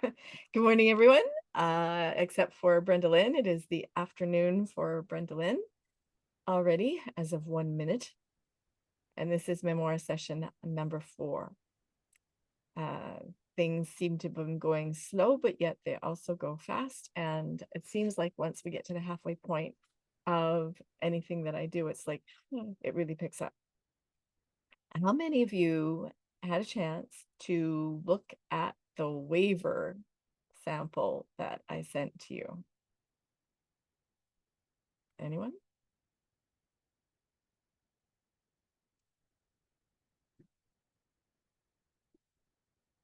Good morning, everyone. Except for Brenda Lynn, it is the afternoon for Brenda Lynn already as of 1 minute. And this is Memoir session number 4. Things seem to have been going slow, but yet they also go fast. And it seems like once we get to the halfway point of anything that I do, it's like it really picks up. How many of you had a chance to look at the waiver sample that I sent to you? Anyone?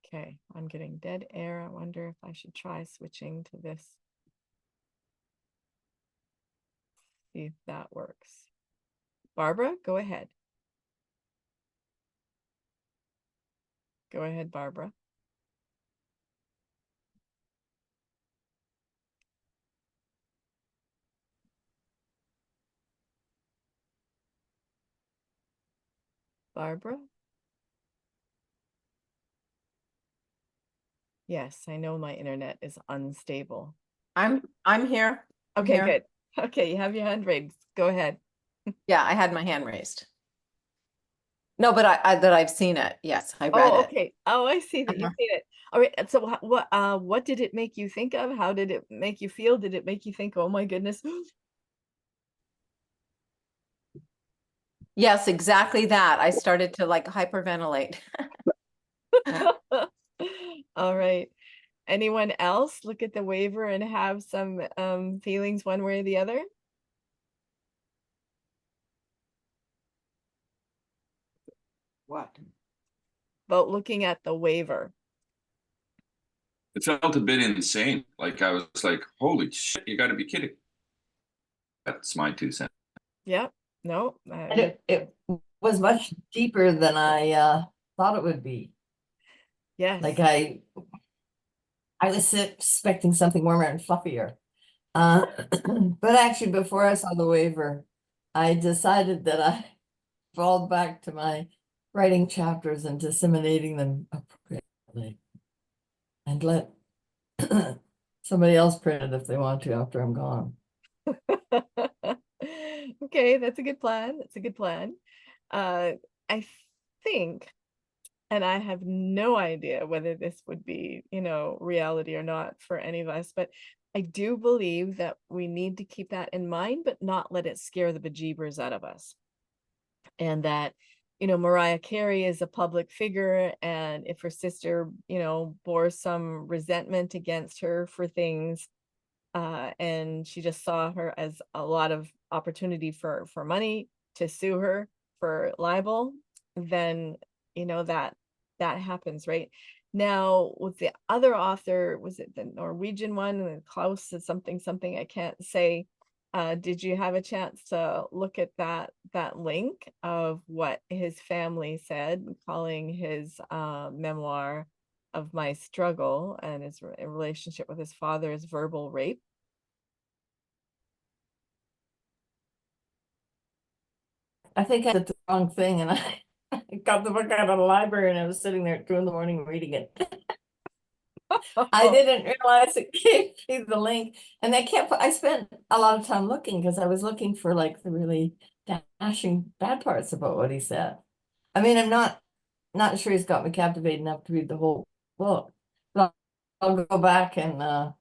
Okay, I'm getting dead air. I wonder if I should try switching to this. See if that works. Barbara, go ahead. Go ahead, Barbara. Barbara? Yes, I know my internet is unstable. I'm here. I'm Okay, here. good. Okay, you have your hand raised. Go ahead. Yeah, I had my hand raised. No, but I've seen it. Yes, I read Oh, it. okay. Oh, I see that you've seen it. All right. So what did it make you think of? How did it make you feel? Did it make you think, oh my goodness? Yes, exactly that. I started to like hyperventilate. All right. Anyone else look at the waiver and have some feelings one way or the other? What? About looking at the waiver. It felt a bit insane. Like I was like, holy shit, you gotta be kidding. That's my 2 cents. Yep. No. And it was much deeper than I thought it would be. Yes. Like I was expecting something warmer and fluffier. But actually, before I saw the waiver, I decided that I fall back to my writing chapters and disseminating them appropriately, and let somebody else print it if they want to after I'm gone. Okay, that's a good plan. That's a good plan. I think, and I have no idea whether this would be, reality or not for any of us, but I do believe that we need to keep that in mind, but not let it scare the bejeebers out of us. And that, Mariah Carey is a public figure, and if her sister, bore some resentment against her for things, and she just saw her as a lot of opportunity for money to sue her for libel, then that happens, right? Now with the other author, was it the Norwegian one, and Klaus is something I can't say. Did you have a chance to look at that link of what his family said, calling his memoir of my struggle and his relationship with his father as verbal rape? I think I did the wrong thing, and I got the book out of the library, and I was sitting there at 2 a.m. reading it. I didn't realize it gave me the link, and I spent a lot of time looking because I was looking for like the really dashing bad parts about what he said. I mean, I'm not sure he's got me captivated enough to read the whole book, but I'll go back and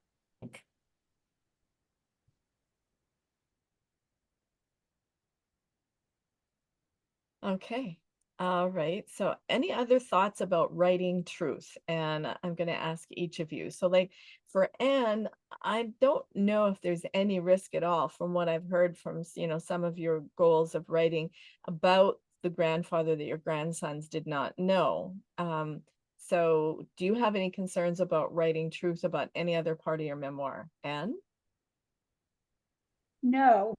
Okay. All right. So any other thoughts about writing truth? And I'm going to ask each of you. So like for Anne, I don't know if there's any risk at all from what I've heard from, some of your goals of writing about the grandfather that your grandsons did not know. So do you have any concerns about writing truth about any other part of your memoir, Anne? No,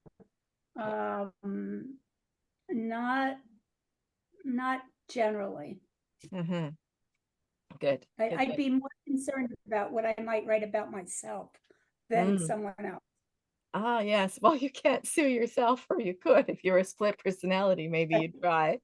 not generally. Mm-hmm. Good. I'd be more concerned about what I might write about myself than someone else. Ah, yes. Well, you can't sue yourself, or you could if you're a split personality, maybe you'd try.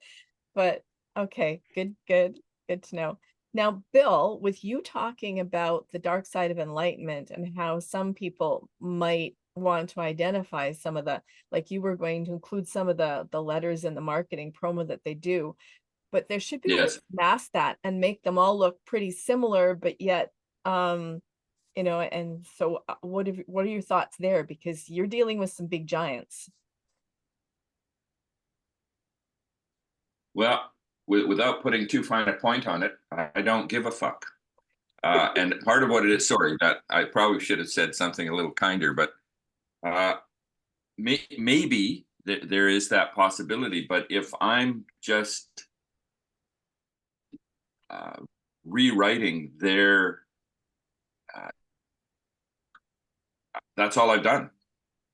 But okay, good to know. Now, Bill, with you talking about the dark side of enlightenment and how some people might want to identify some of the, like you were going to include some of the letters in the marketing promo that they do, but there should be a way Yes. to mask that and make them all look pretty similar, but yet, and so what are your thoughts there? Because you're dealing with some big giants. Well, without putting too fine a point on it, I don't give a fuck. And part of what it is, sorry, that I probably should have said something a little kinder, but maybe there is that possibility. But if I'm just rewriting their, that's all I've done.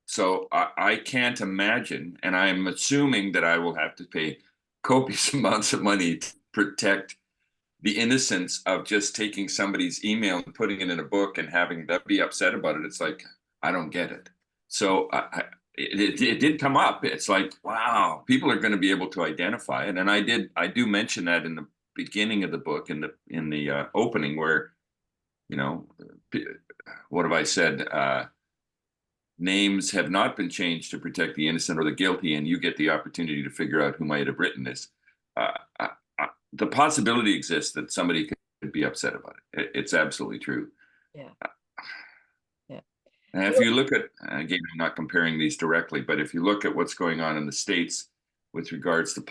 So I can't imagine, and I'm assuming that I will have to pay copious amounts of money to protect the innocence of just taking somebody's email and putting it in a book and having them be upset about it. It's like, I don't get it. So it did come up. It's like, wow, people are going to be able to identify it. And I do mention that in the beginning of the book, in the opening, where, what have I said? Names have not been changed to protect the innocent or the guilty, and you get the opportunity to figure out who might have written this. The possibility exists that somebody could be upset about it. It's absolutely true. Yeah. Yeah. And if you look at, again, I'm not comparing these directly, but if you look at what's going on in the States with regards to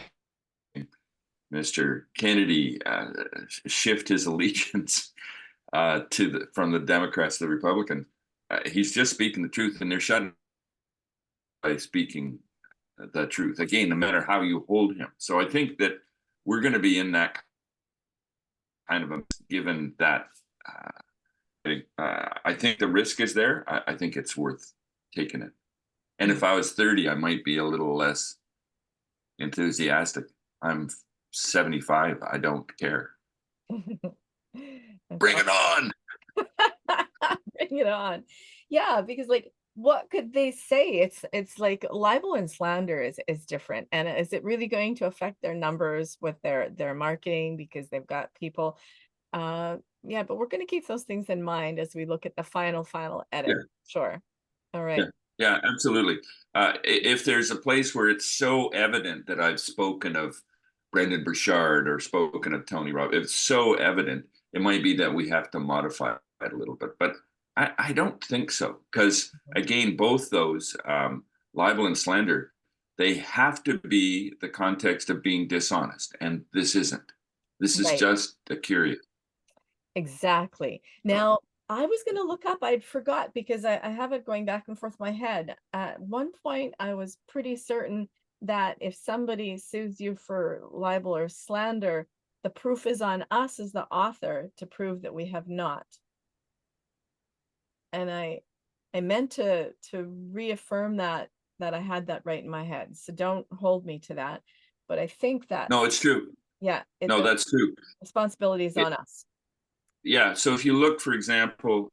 Mr. Kennedy shift his allegiance from the Democrats to the Republicans, he's just speaking the truth, and they're shutting by speaking the truth. Again, no matter how you hold him. So I think that we're going to be in that kind of given that I think the risk is there. I think it's worth taking it. And if I was 30, I might be a little less enthusiastic. I'm 75. I don't care. Bring it on. Bring it on. Yeah, because like what could they say? It's like libel and slander is different. And is it really going to affect their numbers with their marketing because they've got people? Yeah, but we're going to keep those things in mind as we look at the final edit. Yeah. Sure. All right. Yeah, absolutely. If there's a place where it's so evident that I've spoken of Brendan Burchard or spoken of Tony Robb, if it's so evident, it might be that we have to modify it a little bit. But I don't think so, because again, both those, libel and slander, they have to be the context of being dishonest, and this isn't. This is Right. just a curious. Exactly. Now, I was going to look up, I'd forgot because I have it going back and forth in my head. At one point, I was pretty certain that if somebody sues you for libel or slander, the proof is on us as the author to prove that we have not. And I meant to reaffirm that I had that right in my head. So don't hold me to that. But I think that, No, it's true. yeah, No, that's true. Responsibility is on us. Yeah. So if you look, for example,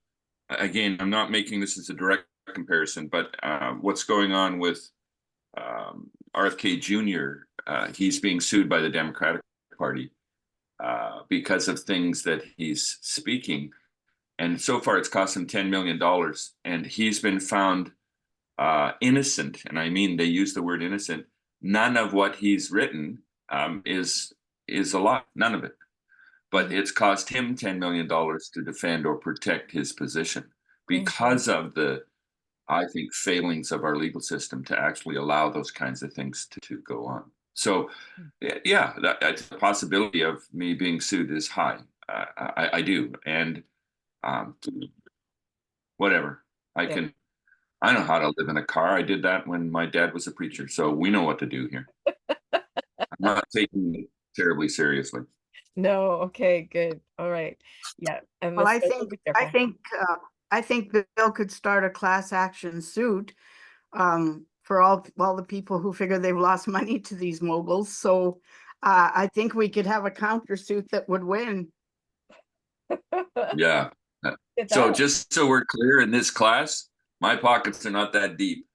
again, I'm not making this as a direct comparison, but what's going on with RFK Jr., he's being sued by the Democratic Party because of things that he's speaking. And so far, it's cost him $10 million. And he's been found innocent. And I mean, they use the word innocent. None of what he's written is a lie. None of it. But it's cost him $10 million to defend or protect his position because of the, I think, failings of our legal system to actually allow those kinds of things to go on. So, yeah, the possibility of me being sued is high. I do. And whatever. I know how to live in a car. I did that when my dad was a preacher. So we know what to do here. I'm not taking it terribly seriously. No, okay, good. All right. Yeah. And Well, Miss Smith, be careful. I think Bill could start a class action suit for all the people who figure they've lost money to these moguls. So I think we could have a countersuit that would win. Yeah. Get So that. just so we're clear, in this class, my pockets are not that deep.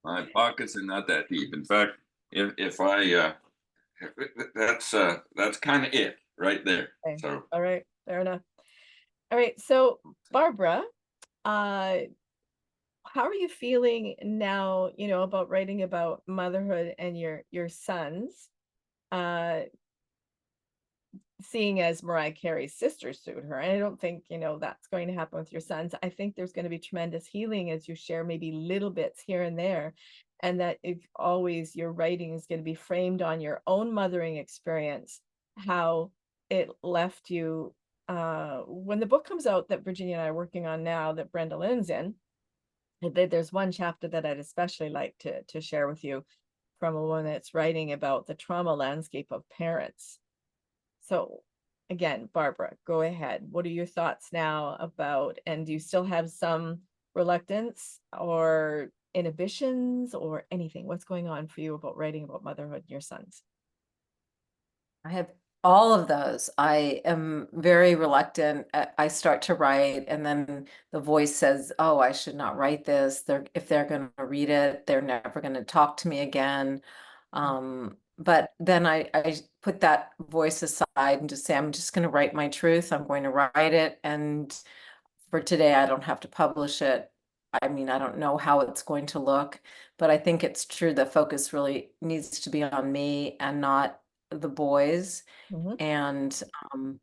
My pockets are not that deep. In fact, if I that's kind of it. right there. Okay. So All right, fair enough. All right, so Barbara, uh, how are you feeling now, about writing about motherhood and your sons? Uh, Seeing as Mariah Carey's sister sued her, and I don't think, that's going to happen with your sons. I think there's going to be tremendous healing as you share maybe little bits here and there, and that if always your writing is going to be framed on your own mothering experience, how it left you. When the book comes out that Virginia and I are working on now, that Brenda Lynn's in, there's one chapter that I'd especially like to share with you from a woman that's writing about the trauma landscape of parents. So again, Barbara, go ahead. What are your thoughts now about, and do you still have some reluctance or inhibitions or anything? What's going on for you about writing about motherhood and your sons? I have all of those. I am very reluctant. I start to write, and then the voice says, "Oh, I should not write this. If they're going to read it, they're never going to talk to me again." But then I put that voice aside and just say, I'm just going to write my truth. I'm going to write it, and for today, I don't have to publish it. I mean, I don't know how it's going to look, but I think it's true that focus really needs to be on me and not the boys. Mhm. Um,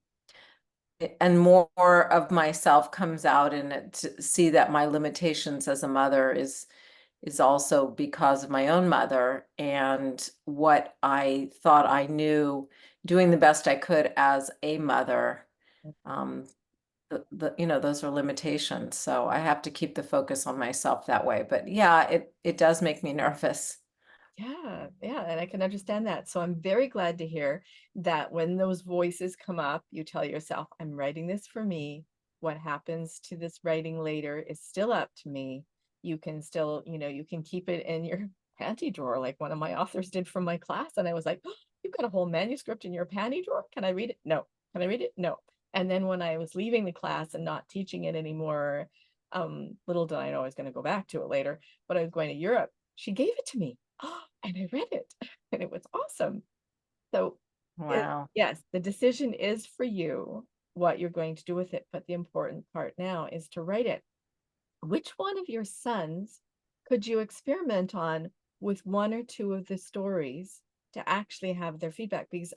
and more of myself comes out in it, to see that my limitations as a mother is also because of my own mother and what I thought I knew, doing the best I could as a mother. Um, those are limitations. So I have to keep the focus on myself that way. But yeah, it does make me nervous. Yeah, and I can understand that. So I'm very glad to hear that when those voices come up, you tell yourself, I'm writing this for me. What happens to this writing later is still up to me. You can still, you can keep it in your panty drawer, like one of my authors did from my class. And I was like, oh, you've got a whole manuscript in your panty drawer. Can I read it? No. Can I read it? No. And then when I was leaving the class and not teaching it anymore, little did I know I was going to go back to it later, but I was going to Europe. She gave it to me. And I read it, and it was awesome. So Wow. yes, the decision is for you, what you're going to do with it. But the important part now is to write it. Which one of your sons could you experiment on with one or two of the stories to actually have their feedback? Because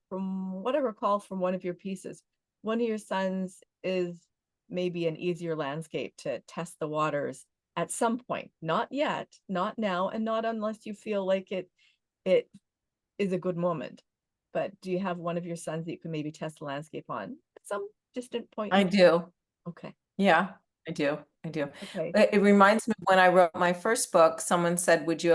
from what I recall from one of your pieces, one of your sons is maybe an easier landscape to test the waters at some point. Not yet, not now, and not unless you feel like it is a good moment. But do you have one of your sons that you can maybe test the landscape on at some distant point? I do. Okay. Yeah, I do. I do. Okay. It reminds me, when I wrote my first book, someone said, would you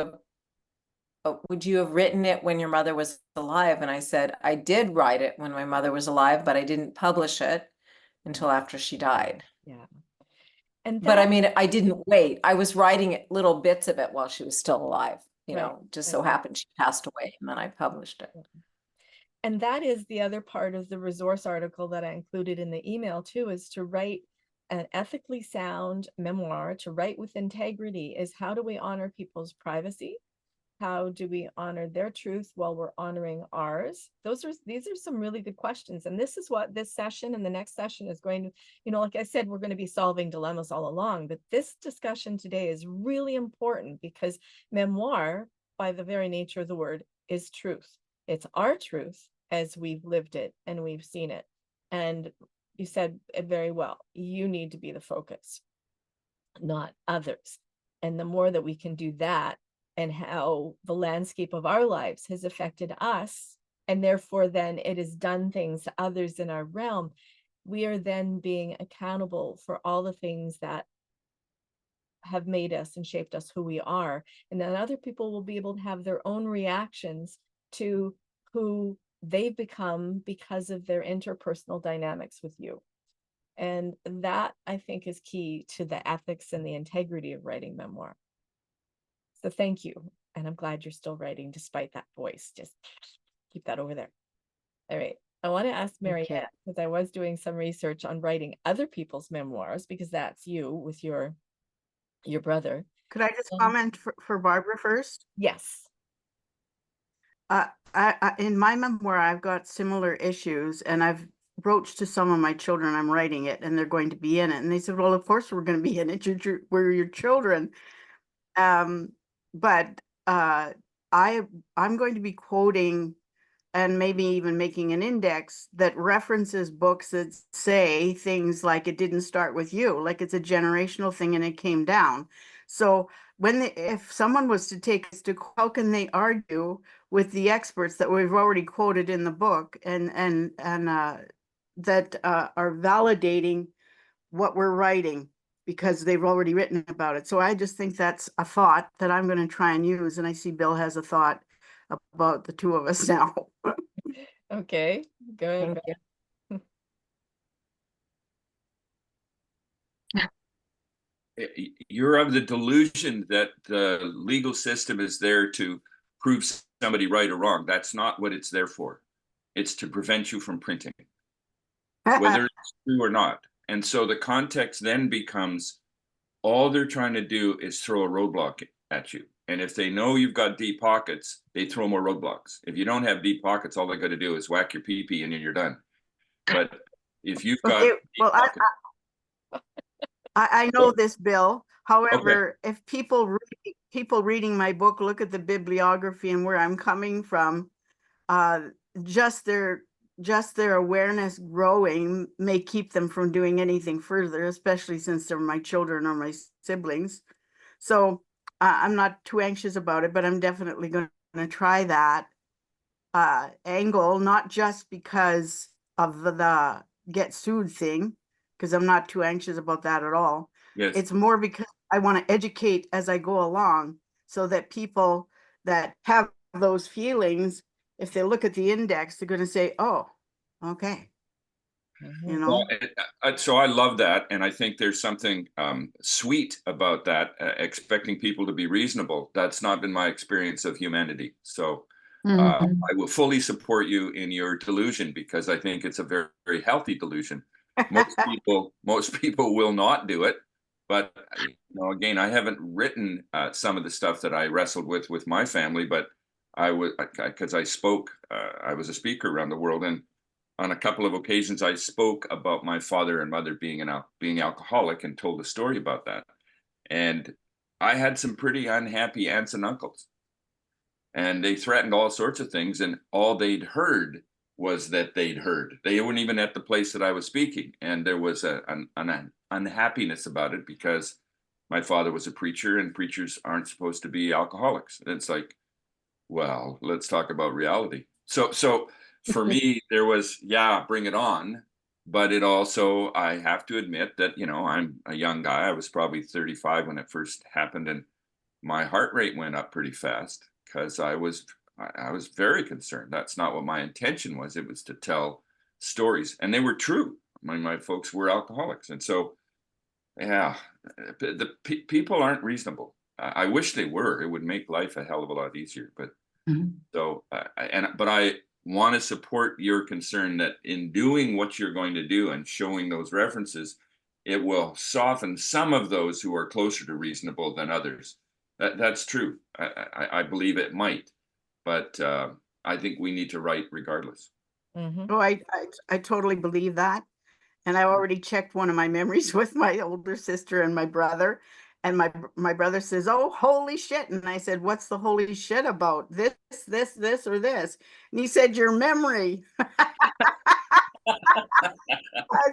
have written it when your mother was alive? And I said, I did write it when my mother was alive, but I didn't publish it until after she died. Yeah. And But I that, mean, I didn't wait. I was writing it, little bits of it while she was still alive. right, Just right. so happened she passed away, and then I published it. And that is the other part of the resource article that I included in the email too, is to write an ethically sound memoir, to write with integrity, is how do we honor people's privacy? How do we honor their truth while we're honoring ours? These are some really good questions. And this is what this session and the next session is going to, like I said, we're going to be solving dilemmas all along, but this discussion today is really important because memoir, by the very nature of the word, is truth. It's our truth as we've lived it and we've seen it. And you said it very well. You need to be the focus, not others. And the more that we can do that, and how the landscape of our lives has affected us, and therefore then it has done things to others in our realm, we are then being accountable for all the things that have made us and shaped us who we are. And then other people will be able to have their own reactions to who they've become because of their interpersonal dynamics with you. And that, I think, is key to the ethics and the integrity of writing memoir. So thank you. And I'm glad you're still writing despite that voice. Just keep that over there. All right. I want to ask Marianne, because I was doing some research on writing other people's memoirs, because that's you with your brother. Could I just comment for Barbara first? Yes. In my memoir, I've got similar issues, and I've broached to some of my children, I'm writing it, and they're going to be in it. And they said, well, of course we're going to be in it. We're your children. But I'm going to be quoting and maybe even making an index that references books that say things like it didn't start with you, like it's a generational thing and it came down. So if someone was to take us to, how can they argue with the experts that we've already quoted in the book and that are validating what we're writing because they've already written about it. So I just think that's a thought that I'm going to try and use. And I see Bill has a thought about the two of us now. Okay, go ahead. Thank you. You're of the delusion that the legal system is there to prove somebody right or wrong. That's not what it's there for. It's to prevent you from printing, whether it's true or not. And so the context then becomes all they're trying to do is throw a roadblock at you. And if they know you've got deep pockets, they throw more roadblocks. If you don't have deep pockets, all they got to do is whack your pee-pee and then you're done. But if you've got Okay, well, pockets, I know this, Bill. However, if people reading my book look at the bibliography and where I'm coming from, just their awareness growing may keep them from doing anything further, especially since they're my children or my siblings. So I'm not too anxious about it, but I'm definitely going to try that angle, not just because of the get sued thing, because I'm not too anxious about that at all. yes, It's more because I want to educate as I go along so that people that have those feelings, if they look at the index, they're going to say, oh, okay. You know, so I love that, and I think there's something sweet about that. Expecting people to be reasonable. That's not been my experience of humanity. So I will fully support you in your delusion because I think it's a very, very healthy delusion. Most people will not do it, but again, I haven't written some of the stuff that I wrestled with my family, but I was because I spoke. I was a speaker around the world, and on a couple of occasions, I spoke about my father and mother being alcoholic and told a story about that. And I had some pretty unhappy aunts and uncles, and they threatened all sorts of things. And all they'd heard was that they'd heard. They weren't even at the place that I was speaking, and there was an unhappiness about it because my father was a preacher, and preachers aren't supposed to be alcoholics. And it's like, well, let's talk about reality. So for me, there was, yeah, bring it on. But it also, I have to admit that, I'm a young guy. I was probably 35 when it first happened. And my heart rate went up pretty fast because I was very concerned. That's not what my intention was. It was to tell stories, and they were true. My folks were alcoholics. And so, yeah, people aren't reasonable. I wish they were. It would make life a hell of a lot easier. But so, but I want to support your concern that in doing what you're going to do and showing those references, it will soften some of those who are closer to reasonable than others. That's true. I believe it might, but I think we need to write regardless. Oh, I totally believe that. And I already checked one of my memories with my older sister and my brother. And my brother says, oh, holy shit. And I said, what's the holy shit about? This, or this? And he said, your memory.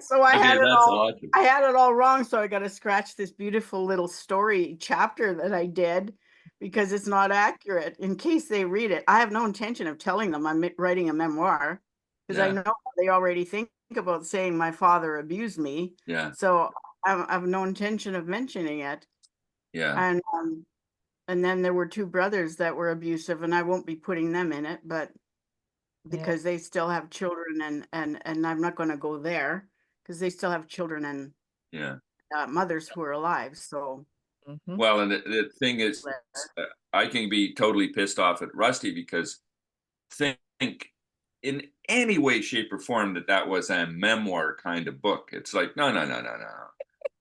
So I had it all. Awesome. I had it all wrong. So I got to scratch this beautiful little story chapter that I did because it's not accurate in case they read it. I have no intention of telling them I'm writing a memoir because I know they already think about saying my father abused me. Yeah. So I have no intention of mentioning it. Yeah. And then there were two brothers that were abusive, and I won't be putting them in it, but because they still have children, and I'm not going to go there because they still have children and mothers who are alive. So well, and the thing is, I can be totally pissed off at Rusty because think in any way, shape, or form that was a memoir kind of book. It's like, no.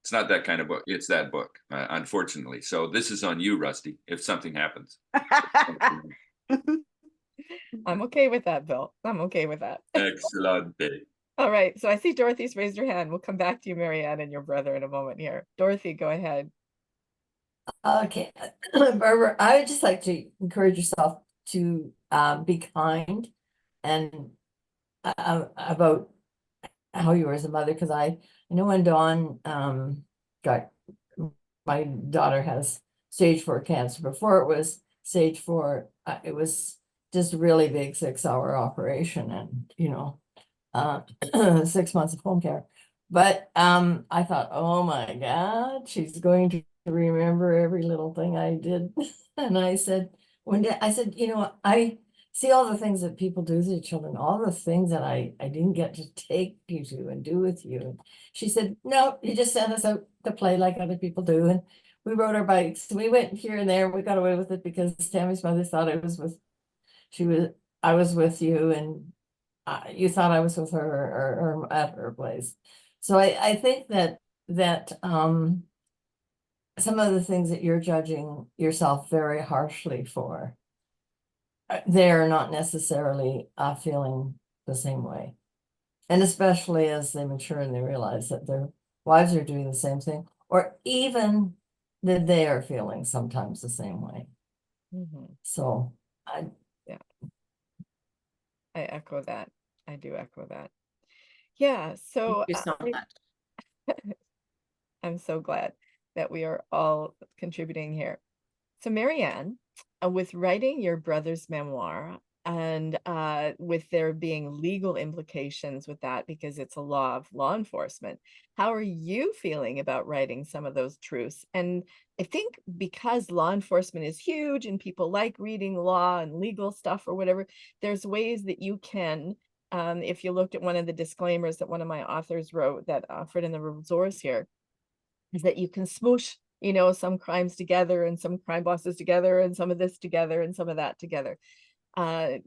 It's not that kind of book. It's that book, unfortunately. So this is on you, Rusty, if something happens. I'm okay with that, Bill. I'm okay with that. Excellent. All right. So I see Dorothy's raised her hand. We'll come back to you, Marianne, and your brother in a moment here. Dorothy, go ahead. Okay, Barbara, I would just like to encourage yourself to be kind and about how you were as a mother, because I know when Dawn got, my daughter has stage 4 cancer. Before it was stage 4, it was just a really big 6-hour operation, and 6 months of home care. But I thought, oh my God, she's going to remember every little thing I did. And I said, one day, I said, I see all the things that people do to their children, all the things that I didn't get to take you to and do with you. And she said, no, you just sent us out to play like other people do. And we rode our bikes. We went here and there. We got away with it because Tammy's mother thought I was with you, and you thought I was with her or at her place. So I think that some of the things that you're judging yourself very harshly for, they're not necessarily feeling the same way. And especially as they mature and they realize that their wives are doing the same thing, or even that they are feeling sometimes the same way. So yeah, I echo that. I do echo that. Yeah, so Thank you so much. I'm so glad that we are all contributing here. So Marianne, with writing your brother's memoir, and with there being legal implications with that because it's a law of law enforcement, how are you feeling about writing some of those truths? And I think because law enforcement is huge and people like reading law and legal stuff or whatever, there's ways that you can, if you looked at one of the disclaimers that one of my authors wrote that offered in the resource here, is that you can smoosh, some crimes together and some crime bosses together and some of this together and some of that together. How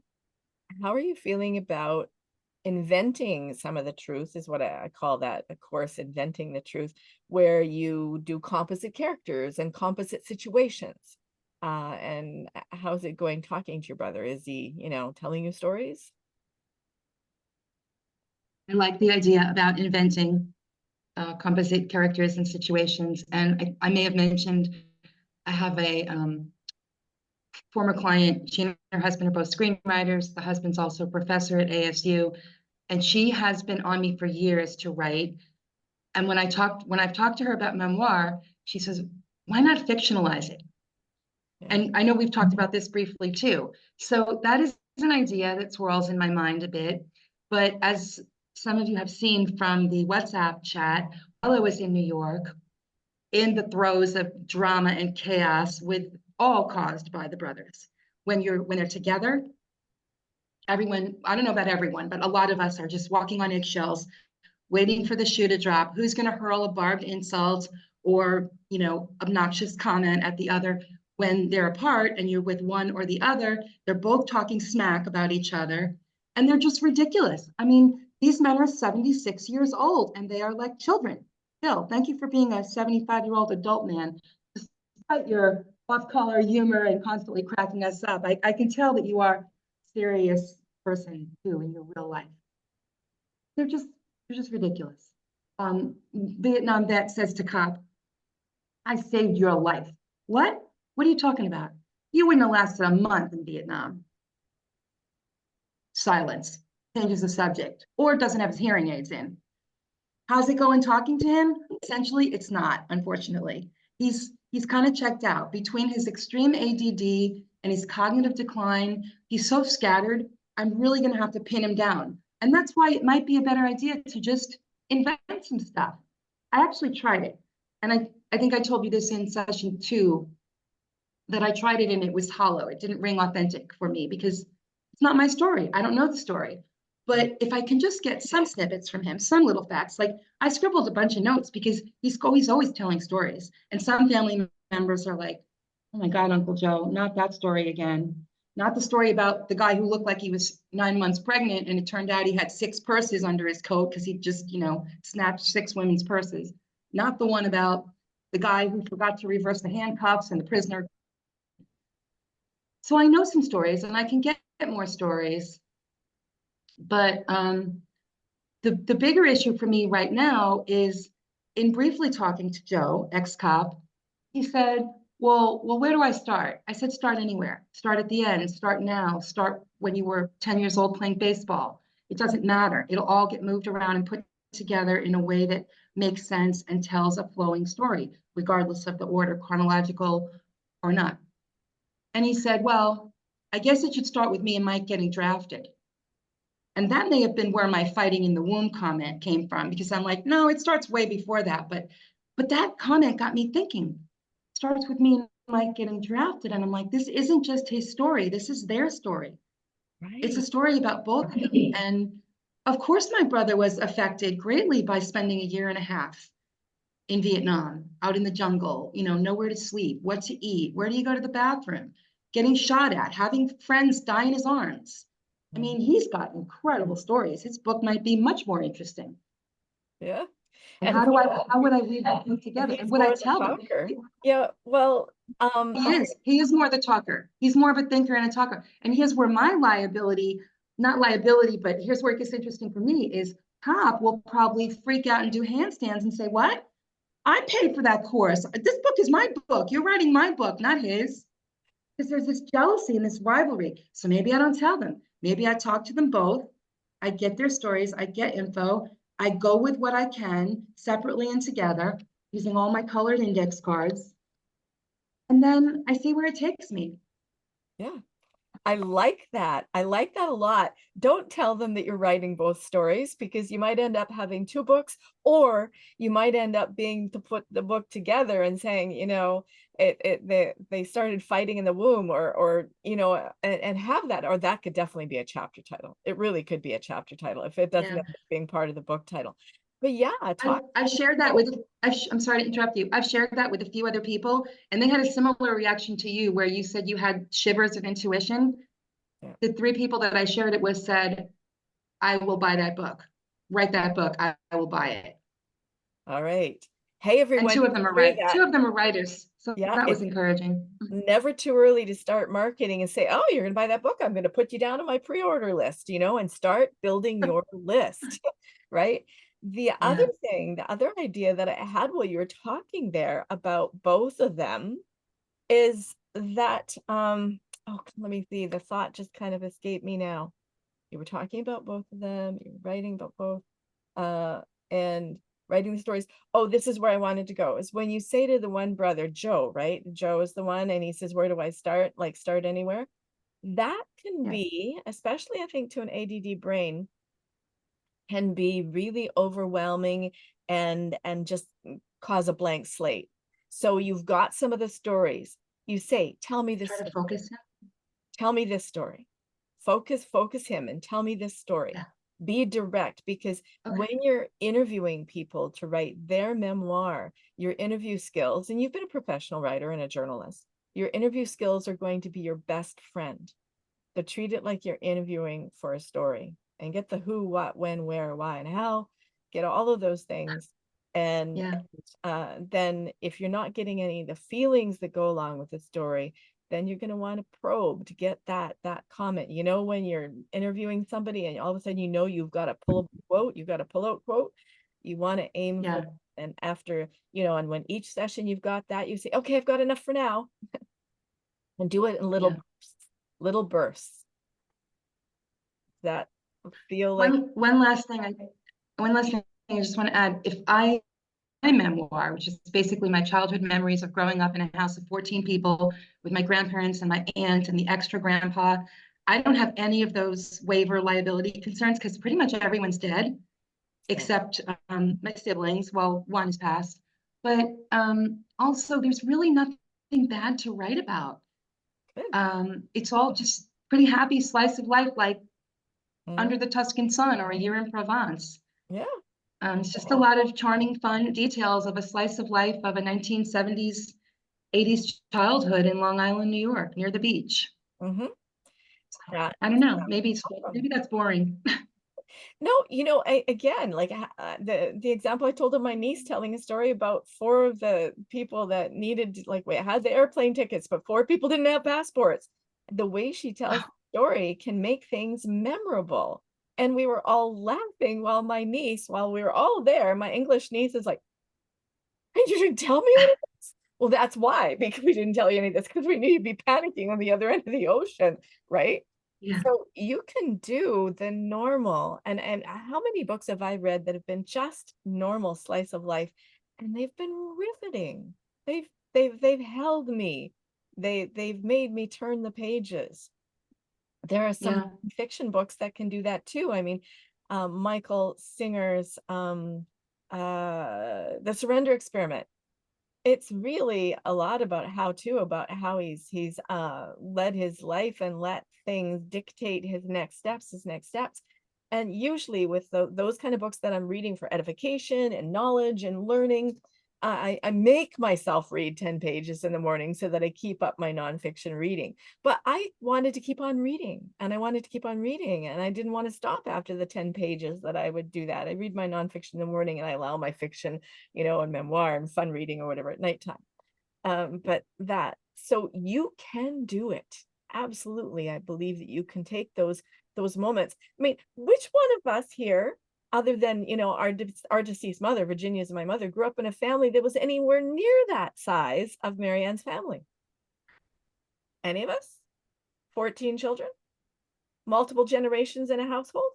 are you feeling about inventing some of the truth, is what I call that, of course, inventing the truth, where you do composite characters and composite situations? And how's it going talking to your brother? Is he, telling you stories? I like the idea about inventing composite characters and situations. And I may have mentioned, I have a former client. She and her husband are both screenwriters. The husband's also a professor at ASU. And she has been on me for years to write. And when I've talked to her about memoir, she says, why not fictionalize it? Yeah. And I know we've talked about this briefly too. So that is an idea that swirls in my mind a bit. But as some of you have seen from the WhatsApp chat, while I was in New York, in the throes of drama and chaos, with all caused by the brothers, when they're together, everyone, I don't know about everyone, but a lot of us are just walking on eggshells, waiting for the shoe to drop. Who's going to hurl a barbed insult or, obnoxious comment at the other? When they're apart and you're with one or the other, they're both talking smack about each other, and they're just ridiculous. I mean, these men are 76 years old and they are like children. Bill, thank you for being a 75-year-old adult man. Despite your off-color humor and constantly cracking us up, I can tell that you are a serious person too in your real life. They're just ridiculous. Vietnam vet says to cop, I saved your life. What? What are you talking about? You wouldn't have lasted a month in Vietnam. Silence. Changes the subject, or doesn't have his hearing aids in. How's it going talking to him? Essentially, it's not, unfortunately. He's kind of checked out. Between his extreme ADD and his cognitive decline, he's so scattered, I'm really going to have to pin him down. And that's why it might be a better idea to just invent some stuff. I actually tried it. And I think I told you this in session 2, that I tried it and it was hollow. It didn't ring authentic for me because it's not my story. I don't know the story. But if I can just get some snippets from him, some little facts, like I scribbled a bunch of notes because he's always telling stories. And some family members are like, oh my God, Uncle Joe, not that story again. Not the story about the guy who looked like he was 9 months pregnant and it turned out he had 6 purses under his coat because he just, snatched 6 women's purses. Not the one about the guy who forgot to reverse the handcuffs and the prisoner. So I know some stories and I can get more stories. But the bigger issue for me right now is, in briefly talking to Joe, ex-cop, he said, well, where do I start? I said, start anywhere. Start at the end, start now, start when you were 10 years old playing baseball. It doesn't matter. It'll all get moved around and put together in a way that makes sense and tells a flowing story, regardless of the order, chronological or not. And he said, well, I guess it should start with me and Mike getting drafted. And that may have been where my fighting in the womb comment came from, because I'm like, no, it starts way before that. But that comment got me thinking. It starts with me and Mike getting drafted. And I'm like, this isn't just his story. This is their story. It's a Right. story about both of them. And of course, my brother was affected greatly by spending a year and a half in Vietnam, out in the jungle, nowhere to sleep, what to eat, where do you go to the bathroom, getting shot at, having friends die in his arms. I mean, he's got incredible stories. His book might be much more interesting. Yeah. And And how would I weave that together? he's And would I more the tell them? talker. Yeah, well, He is more the talker. He's more of a thinker and a talker. And here's where my liability, not liability, but here's where it gets interesting for me is Cop will probably freak out and do handstands and say, what? I paid for that course. This book is my book. You're writing my book, not his. Because there's this jealousy and this rivalry. So maybe I don't tell them. Maybe I talk to them both. I get their stories. I get info. I go with what I can separately and together using all my colored index cards. And then I see where it takes me. yeah. I like that. I like that a lot. Don't tell them that you're writing both stories, because you might end up having two books, or you might end up being to put the book together and saying, they started fighting in the womb, or and have that, or that could definitely be a chapter title. It really could be a chapter title if it doesn't Yeah. end up being part of the book title. But yeah, I've shared that with, I'm sorry to interrupt you. I've shared that with a few other people, and they had a similar reaction to you, where you said you had shivers of intuition. Yeah. The 3 people that I shared it with said, I will buy that book. Write that book. I will buy it. All right. Hey, everyone. And 2 of them are hear that? 2 of them are writers. So Yeah, that was it's encouraging. never too early to start marketing and say, oh, you're going to buy that book. I'm going to put you down on my pre-order list, and start building your list, right? The other thing, the other idea that I had while you were talking there about both of them is that, oh, let me see, the thought just kind of escaped me now. You were talking about both of them, you were writing about both, and writing the stories. Oh, this is where I wanted to go, is when you say to the one brother, Joe, right? Joe is the one, and he says, where do I start? Like, start anywhere. That can be, especially I think to an ADD brain, can be really overwhelming and just cause a blank slate. So you've got some of the stories. You say, tell me this. Try to focus. Tell me this story. Focus him and tell me this story. Yeah. Be direct, because when you're interviewing people to write their memoir, your interview skills, and you've been a professional writer and a journalist, your interview skills are going to be your best friend. So treat it like you're interviewing for a story, and get the who, what, when, where, why, and how, get all of those things. And then if you're not getting any of the feelings that go along with the story, then you're going to want to probe to get that comment. When you're interviewing somebody and all of a sudden, you've got to pull a quote, you've got to pull out quote, you want to aim for, and after, and when each session you've got that, you say, okay, I've got enough for now. And do it in little bursts. That feel like one last thing I just want to add. If my memoir, which is basically my childhood memories of growing up in a house of 14 people with my grandparents and my aunt and the extra grandpa, I don't have any of those waiver liability concerns, because pretty much everyone's dead except my siblings. Well, one has passed, but also there's really nothing bad to write about. It's all just pretty happy slice of life, like Under the Tuscan Sun or A Year in Provence. Yeah. It's just a lot of charming, fun details of a slice of life of a 1970s, 80s childhood in Long Island, New York, near the beach. Mm-hmm. Yeah. I don't know. Maybe that's boring. No, again, like the example I told of my niece telling a story about 4 of the people that needed, like, we had the airplane tickets, but 4 people didn't have passports. The way she tells the story can make things memorable. And we were all laughing while while we were all there, my English niece is like, "Hey, you didn't tell me any of this?" Well, that's why, because we didn't tell you any of this, because we knew you'd be panicking on the other end of the ocean, right? Yeah. So you can do the normal, and how many books have I read that have been just normal slice of life, and they've been riveting. They've held me. They've made me turn the pages. There are some Yeah. fiction books that can do that too. I mean, Michael Singer's The Surrender Experiment. It's really a lot about how he's led his life and let things dictate his next steps. And usually with those kind of books that I'm reading for edification and knowledge and learning, I make myself read 10 pages in the morning so that I keep up my nonfiction reading. But I wanted to keep on reading, and I wanted to keep on reading, and I didn't want to stop after the 10 pages that I would do that. I read my nonfiction in the morning, and I allow my fiction, and memoir and fun reading or whatever at nighttime. So you can do it. Absolutely. I believe that you can take those moments. I mean, which one of us here, other than, our deceased mother, Virginia's my mother, grew up in a family that was anywhere near that size of Marianne's family? Any of us? 14 children? Multiple generations in a household?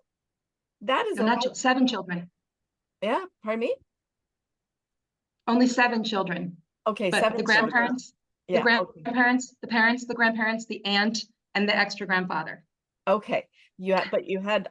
That is And a not 7 children, yeah, pardon me? only 7 children. Okay, But 7 the children. grandparents, the Yeah, okay. grandparents, the parents, the grandparents, the aunt, and the extra grandfather. Okay. But you had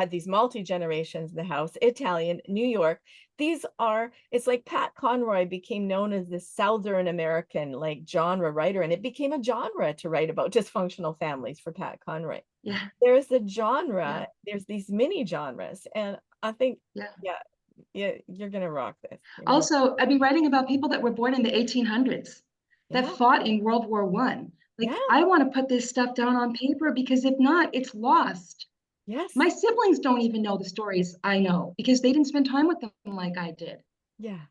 these multi-generations in the house, Italian, New York. It's like Pat Conroy became known as the Southern American like genre writer, and it became a genre to write about dysfunctional families for Pat Conroy. Yeah. There's a genre, there's these mini genres, and I think, Yeah. you're gonna rock this. Also, I've been writing about people that were born in the 1800s that Yeah, fought in World War One. yeah, Like, I want to put this stuff down on paper because if not, it's lost. yes, My siblings don't even know the stories I know because they didn't spend time with them like I did. yeah.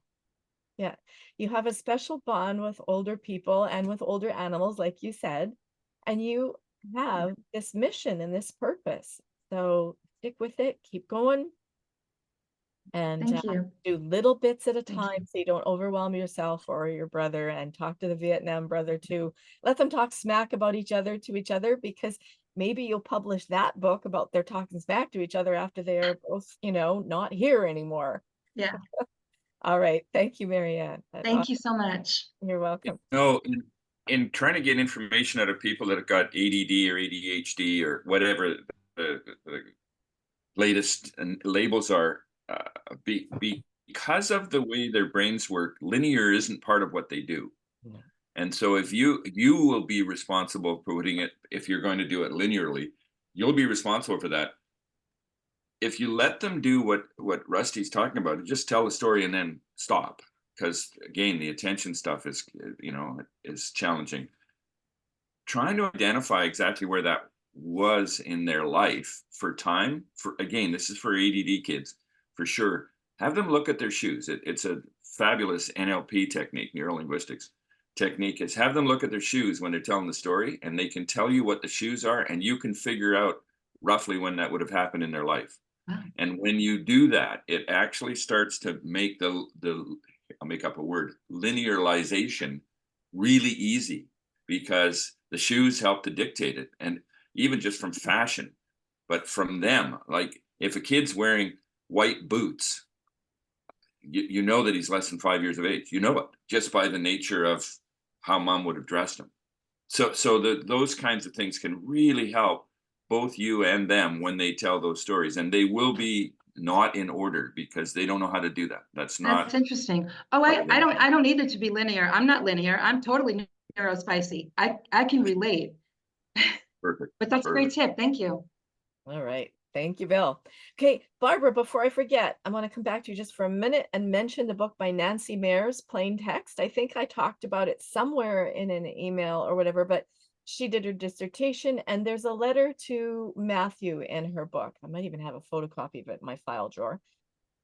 Yeah, you have a special bond with older people and with older animals, like you said, and you have this mission and this purpose. So stick with it, keep going, and Thank you. do little bits at a Thank time you. so you don't overwhelm yourself or your brother, and talk to the Vietnam brother too. Let them talk smack about each other to each other, because maybe you'll publish that book about their talking smack to each other after they're both, not here anymore. Yeah. All right. Thank you, Marianne. Thank you so much. You're welcome. No, in trying to get information out of people that have got ADD or ADHD or whatever the latest labels are, because of the way their brains work, linear isn't part of what they do. Yeah. And so if you will be responsible for putting it, if you're going to do it linearly, you'll be responsible for that. If you let them do what Rusty's talking about, just tell the story and then stop. Because again, the attention stuff is challenging. Trying to identify exactly where that was in their life for time, again, this is for ADD kids for sure. Have them look at their shoes. It's a fabulous NLP technique, neurolinguistics technique, is have them look at their shoes when they're telling the story, and they can tell you what the shoes are, and you can figure out roughly when that would have happened in their life. Wow. And when you do that, it actually starts to make the I'll make up a word, linearization, really easy, because the shoes help to dictate it. And even just from fashion, but from them, like if a kid's wearing white boots, you know that he's less than 5 years of age. You know it just by the nature of how mom would have dressed him. So those kinds of things can really help both you and them when they tell those stories, and they will be not in order because they don't know how to do that. That's not interesting. Oh, I don't need it to be linear. I'm not linear. I'm totally neurospicy. I can relate. perfect. But that's a great tip. Thank you. All right. Thank you, Bill. Okay, Barbara, before I forget, I want to come back to you just for a minute and mention the book by Nancy Mayers, Plain Text. I think I talked about it somewhere in an email or whatever, but she did her dissertation, and there's a letter to Matthew in her book. I might even have a photocopy of it in my file drawer.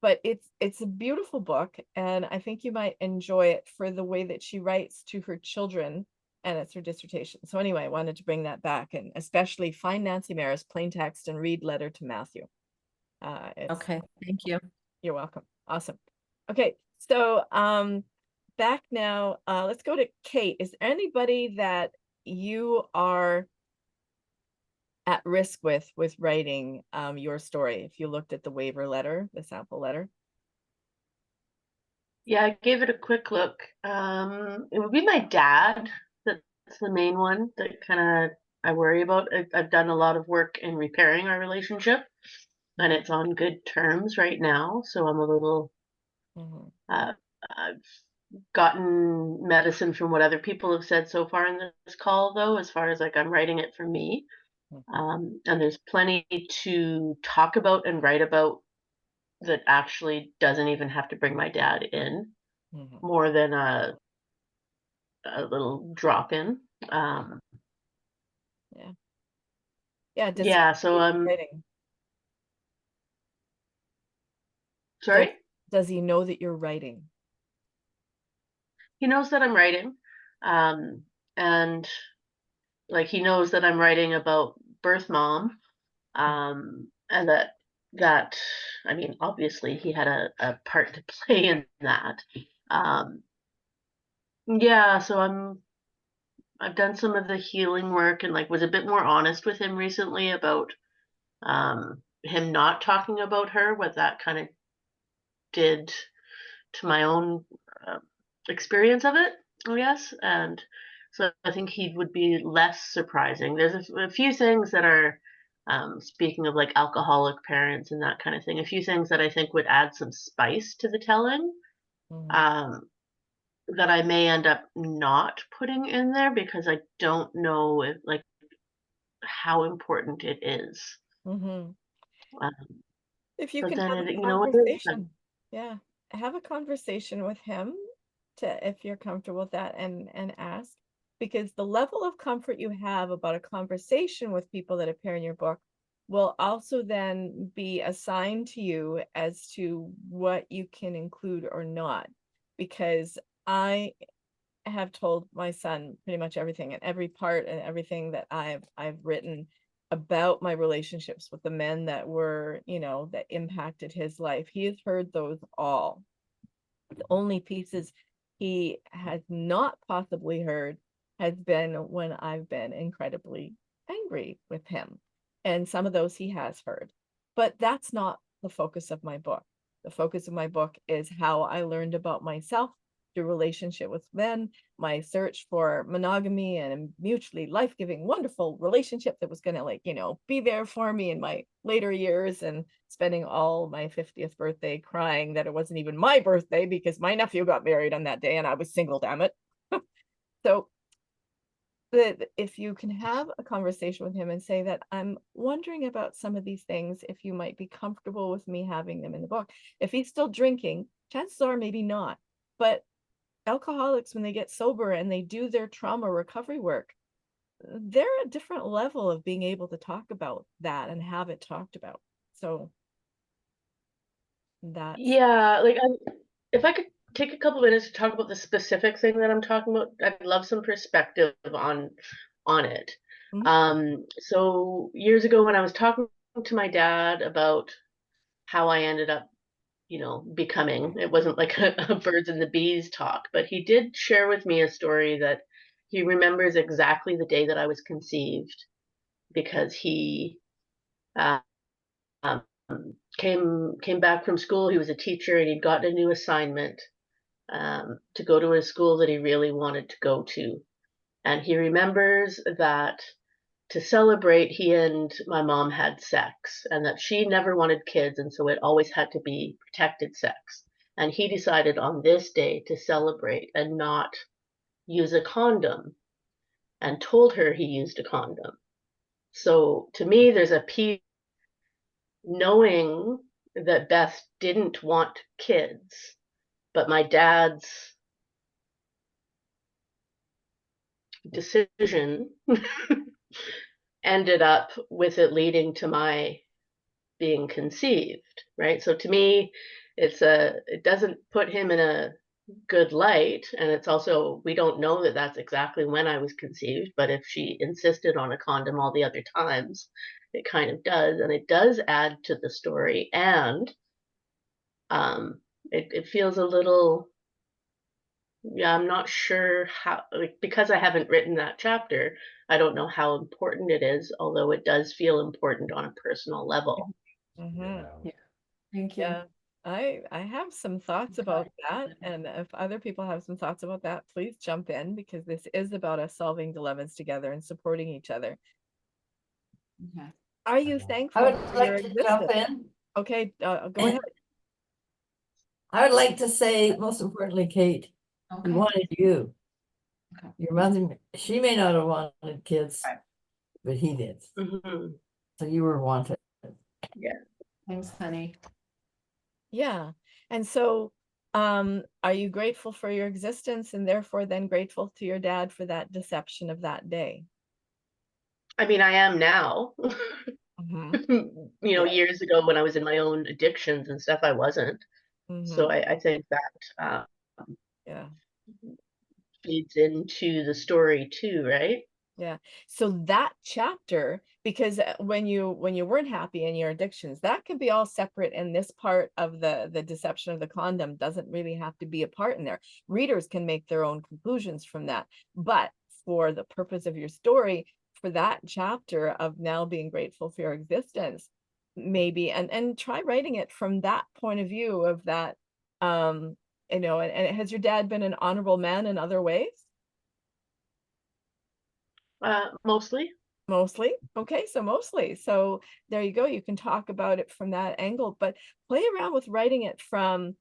But it's a beautiful book, and I think you might enjoy it for the way that she writes to her children and it's her dissertation. So anyway, I wanted to bring that back, and especially find Nancy Maris, plain text, and read Letter to Matthew. Okay, thank you. You're welcome. Awesome. Okay, so back now, let's go to Kate. Is there anybody that you are at risk with writing your story? If you looked at the waiver letter, the sample letter. Yeah, I gave it a quick look. It would be my dad. That's the main one that kind of I worry about. I've done a lot of work in repairing our relationship, and it's on good terms right now. So I'm a little. I've gotten medicine from what other people have said so far in this call, though, as far as like I'm writing it for me. And there's plenty to talk about and write about that actually doesn't even have to bring my dad in, more than a little drop in. Yeah. Yeah. Yeah. So writing. Sorry. Does he know that you're writing? He knows that I'm writing, and like he knows that I'm writing about birth mom, and that I mean, obviously he had a part to play in that. Yeah, so I've done some of the healing work and like was a bit more honest with him recently about him not talking about her, what that kind of did to my own experience of it, I guess. And so I think he would be less surprising. There's a few things that are, speaking of like alcoholic parents and that kind of thing, a few things that I think would add some spice to the telling, that I may end up not putting in there because I don't know if like how important it is. If you But can then have a you know, conversation, yeah, have a conversation with him if you're comfortable with that, and ask, because the level of comfort you have about a conversation with people that appear in your book will also then be assigned to you as to what you can include or not. Because I have told my son pretty much everything, and every part and everything that I've written about my relationships with the men that were, that impacted his life. He has heard those all. The only pieces he has not possibly heard has been when I've been incredibly angry with him. And some of those he has heard. But that's not the focus of my book. The focus of my book is how I learned about myself through relationship with men, my search for monogamy and a mutually life-giving, wonderful relationship that was going to be there for me in my later years, and spending all my 50th birthday crying that it wasn't even my birthday because my nephew got married on that day and I was single, damn it. So that if you can have a conversation with him and say that I'm wondering about some of these things, if you might be comfortable with me having them in the book. If he's still drinking, chances are maybe not. But alcoholics, when they get sober and they do their trauma recovery work, they're a different level of being able to talk about that and have it talked about. So that, yeah, like if I could take a couple minutes to talk about the specific thing that I'm talking about, I'd love some perspective on it. So years ago when I was talking to my dad about how I ended up, becoming, it wasn't like a birds and the bees talk, but he did share with me a story that he remembers exactly the day that I was conceived, because he um, came back from school. He was a teacher and he'd gotten a new assignment, to go to a school that he really wanted to go to. And he remembers that to celebrate, he and my mom had sex, and that she never wanted kids, and so it always had to be protected sex. And he decided on this day to celebrate and not use a condom, and told her he used a condom. So to me, there's a piece knowing that Beth didn't want kids, but my dad's decision ended up with it leading to my being conceived, right? So to me, it doesn't put him in a good light. And it's also, we don't know that that's exactly when I was conceived, but if she insisted on a condom all the other times, it kind of does, and it does add to the story. And it feels a little, yeah, I'm not sure how, like, because I haven't written that chapter, I don't know how important it is, although it does feel important on a personal level. Mhm. Thank you. Yeah, I have some thoughts about that, and if other people have some thoughts about that, please jump in, because this is about us solving dilemmas together and supporting each other. Okay. Are you I thankful would for your like to jump existence? in. Okay, go ahead. I would like to say, most importantly, Kate, we Okay. wanted you. Okay. Your mother, she may not have wanted kids, Right. but he did. Hmm. So you were wanted. Yeah. Thanks, honey. Yeah. And so, are you grateful for your existence and therefore then grateful to your dad for that deception of that day? I mean, I am now. Mm-hmm. You know, Yeah. years ago when I was in my own addictions and stuff, I wasn't. So Mm-hmm. I think that Yeah. feeds into the story too, right? Yeah. So that chapter, because when you weren't happy in your addictions, that can be all separate, and this part of the deception of the condom doesn't really have to be a part in there. Readers can make their own conclusions from that. But for the purpose of your story, for that chapter of now being grateful for your existence, maybe, and try writing it from that point of view of that, and has your dad been an honorable man in other ways? Mostly. Mostly. Okay, so mostly. So there you go. You can talk about it from that angle, but play around with writing it from,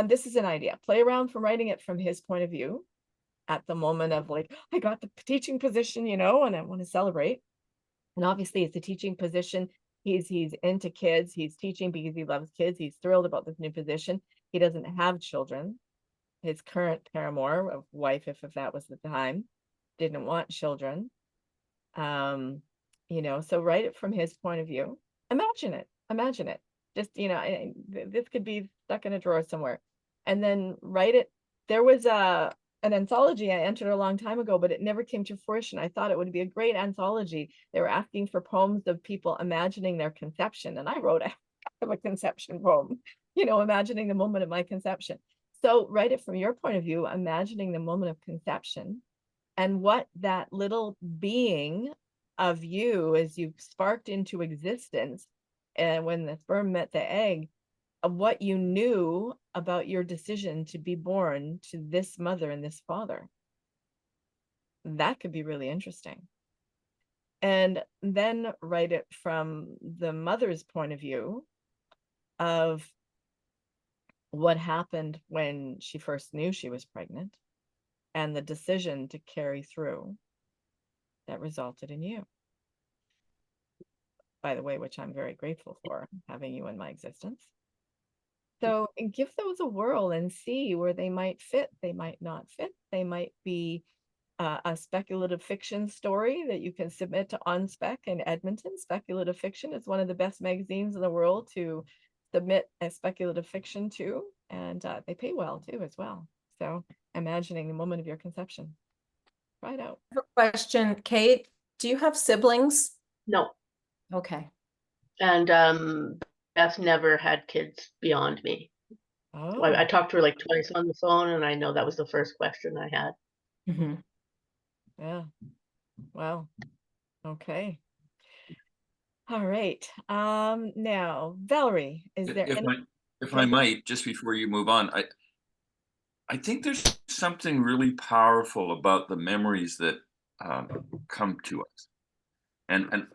this is an idea. Play around from writing it from his point of view at the moment of like, I got the teaching position, and I want to celebrate. And obviously it's a teaching position. He's into kids. He's teaching because he loves kids. He's thrilled about this new position. He doesn't have children. His current paramour, wife, if that was the time, didn't want children. um so write it from his point of view. Imagine it, just this could be stuck in a drawer somewhere, and then write it. There was an anthology I entered a long time ago, but it never came to fruition. I thought it would be a great anthology. They were asking for poems of people imagining their conception, and I wrote a conception poem, imagining the moment of my conception. So write it from your point of view, imagining the moment of conception, and what that little being of you as you sparked into existence, and when the sperm met the egg, of what you knew about your decision to be born to this mother and this father. That could be really interesting. And then write it from the mother's point of view of what happened when she first knew she was pregnant and the decision to carry through that resulted in you, by the way, which I'm very grateful for, having you in my existence. So and give those a whirl and see where they might fit. They might not fit. They might be a speculative fiction story that you can submit to OnSpec in Edmonton. Speculative Fiction is one of the best magazines in the world to submit a speculative fiction to, and they pay well too as well. So imagining the moment of your conception. Try it out. Question, Kate, do you have siblings? No. Okay. And Beth never had kids beyond me. I Oh, talked to her like twice on the phone, and I know that was the first question I had. Mm-hmm. yeah. Well, okay. All right. Now, Valerie, is there If any? if I might, just before you move on, I think there's something really powerful about the memories that come to us, and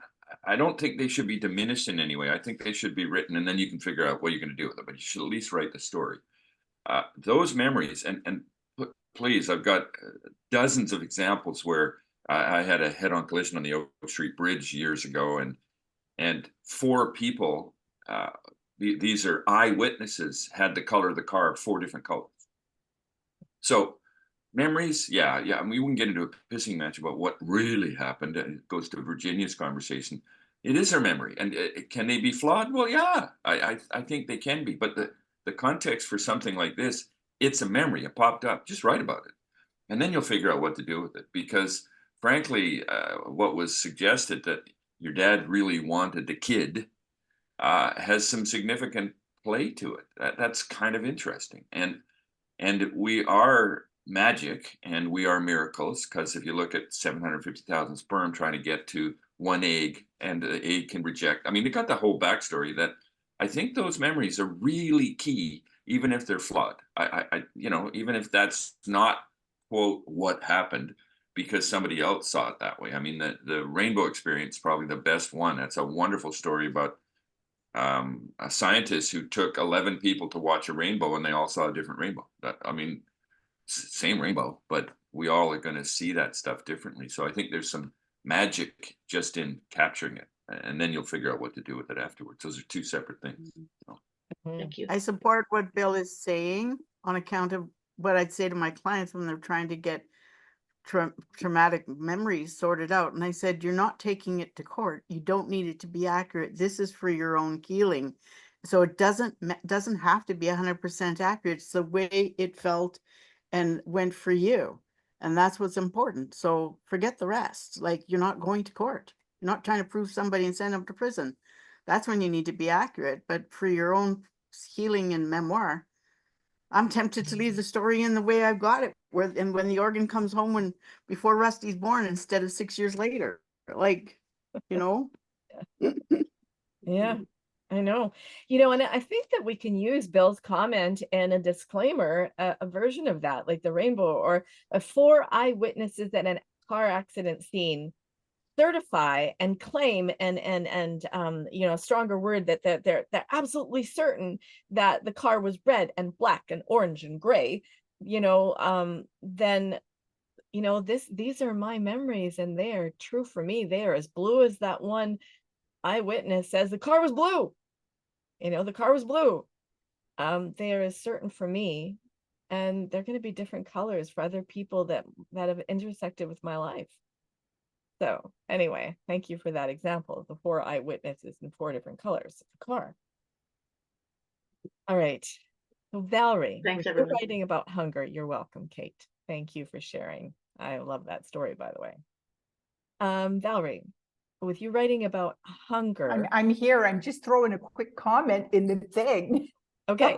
I don't think they should be diminished in any way. I think they should be written, and then you can figure out what you're going to do with them. But you should at least write the story. Those memories, and please, I've got dozens of examples where I had a head-on collision on the Oak Street Bridge years ago, and four people, these are eyewitnesses, had the color of the car 4 different colors. So memories, yeah. I mean, we wouldn't get into a pissing match about what really happened. It goes to Virginia's conversation. It is our memory, and can they be flawed? Well, yeah, I think they can be. But the context for something like this it's a memory, it popped up, just write about it. And then you'll figure out what to do with it. Because frankly, what was suggested that your dad really wanted a kid has some significant play to it. That's kind of interesting. And we are magic and we are miracles, because if you look at 750,000 sperm trying to get to one egg and the egg can reject, I mean, they got the whole backstory that I think those memories are really key, even if they're flawed. You know, even if that's not, quote, what happened because somebody else saw it that way. I mean, the rainbow experience is probably the best one. That's a wonderful story about a scientist who took 11 people to watch a rainbow and they all saw a different rainbow. I mean, same rainbow, but we all are going to see that stuff differently. So I think there's some magic just in capturing it, and then you'll figure out what to do with it afterwards. Those are two separate things. So. Thank you. I support what Bill is saying on account of what I'd say to my clients when they're trying to get traumatic memories sorted out. And I said, you're not taking it to court. You don't need it to be accurate. This is for your own healing. So it doesn't have to be 100% accurate. It's the way it felt and went for you. And that's what's important. So forget the rest. Like, you're not going to court. You're not trying to prove somebody and send them to prison. That's when you need to be accurate. But for your own healing and memoir, I'm tempted to leave the story in the way I've got it, and when the organ comes home before Rusty's born instead of 6 years later, like, you know. Yeah, I know. You know, and I think that we can use Bill's comment and a disclaimer, a version of that, like the rainbow, or 4 eyewitnesses at a car accident scene certify and claim and you know, a stronger word that they're absolutely certain that the car was red and black and orange and gray, you know, then, you know, these are my memories and they are true for me. They are as blue as that one eyewitness says the car was blue. You know, the car was blue. They are as certain for me, and they're going to be different colors for other people that have intersected with my life. So anyway, thank you for that example of the 4 eyewitnesses in 4 different colors of the car. All right. So Valerie, Thanks, you're everyone. writing about hunger. You're welcome, Kate. Thank you for sharing. I love that story, by the way. Valerie, with you writing about hunger. I'm here. I'm just throwing a quick comment in the thing. Okay.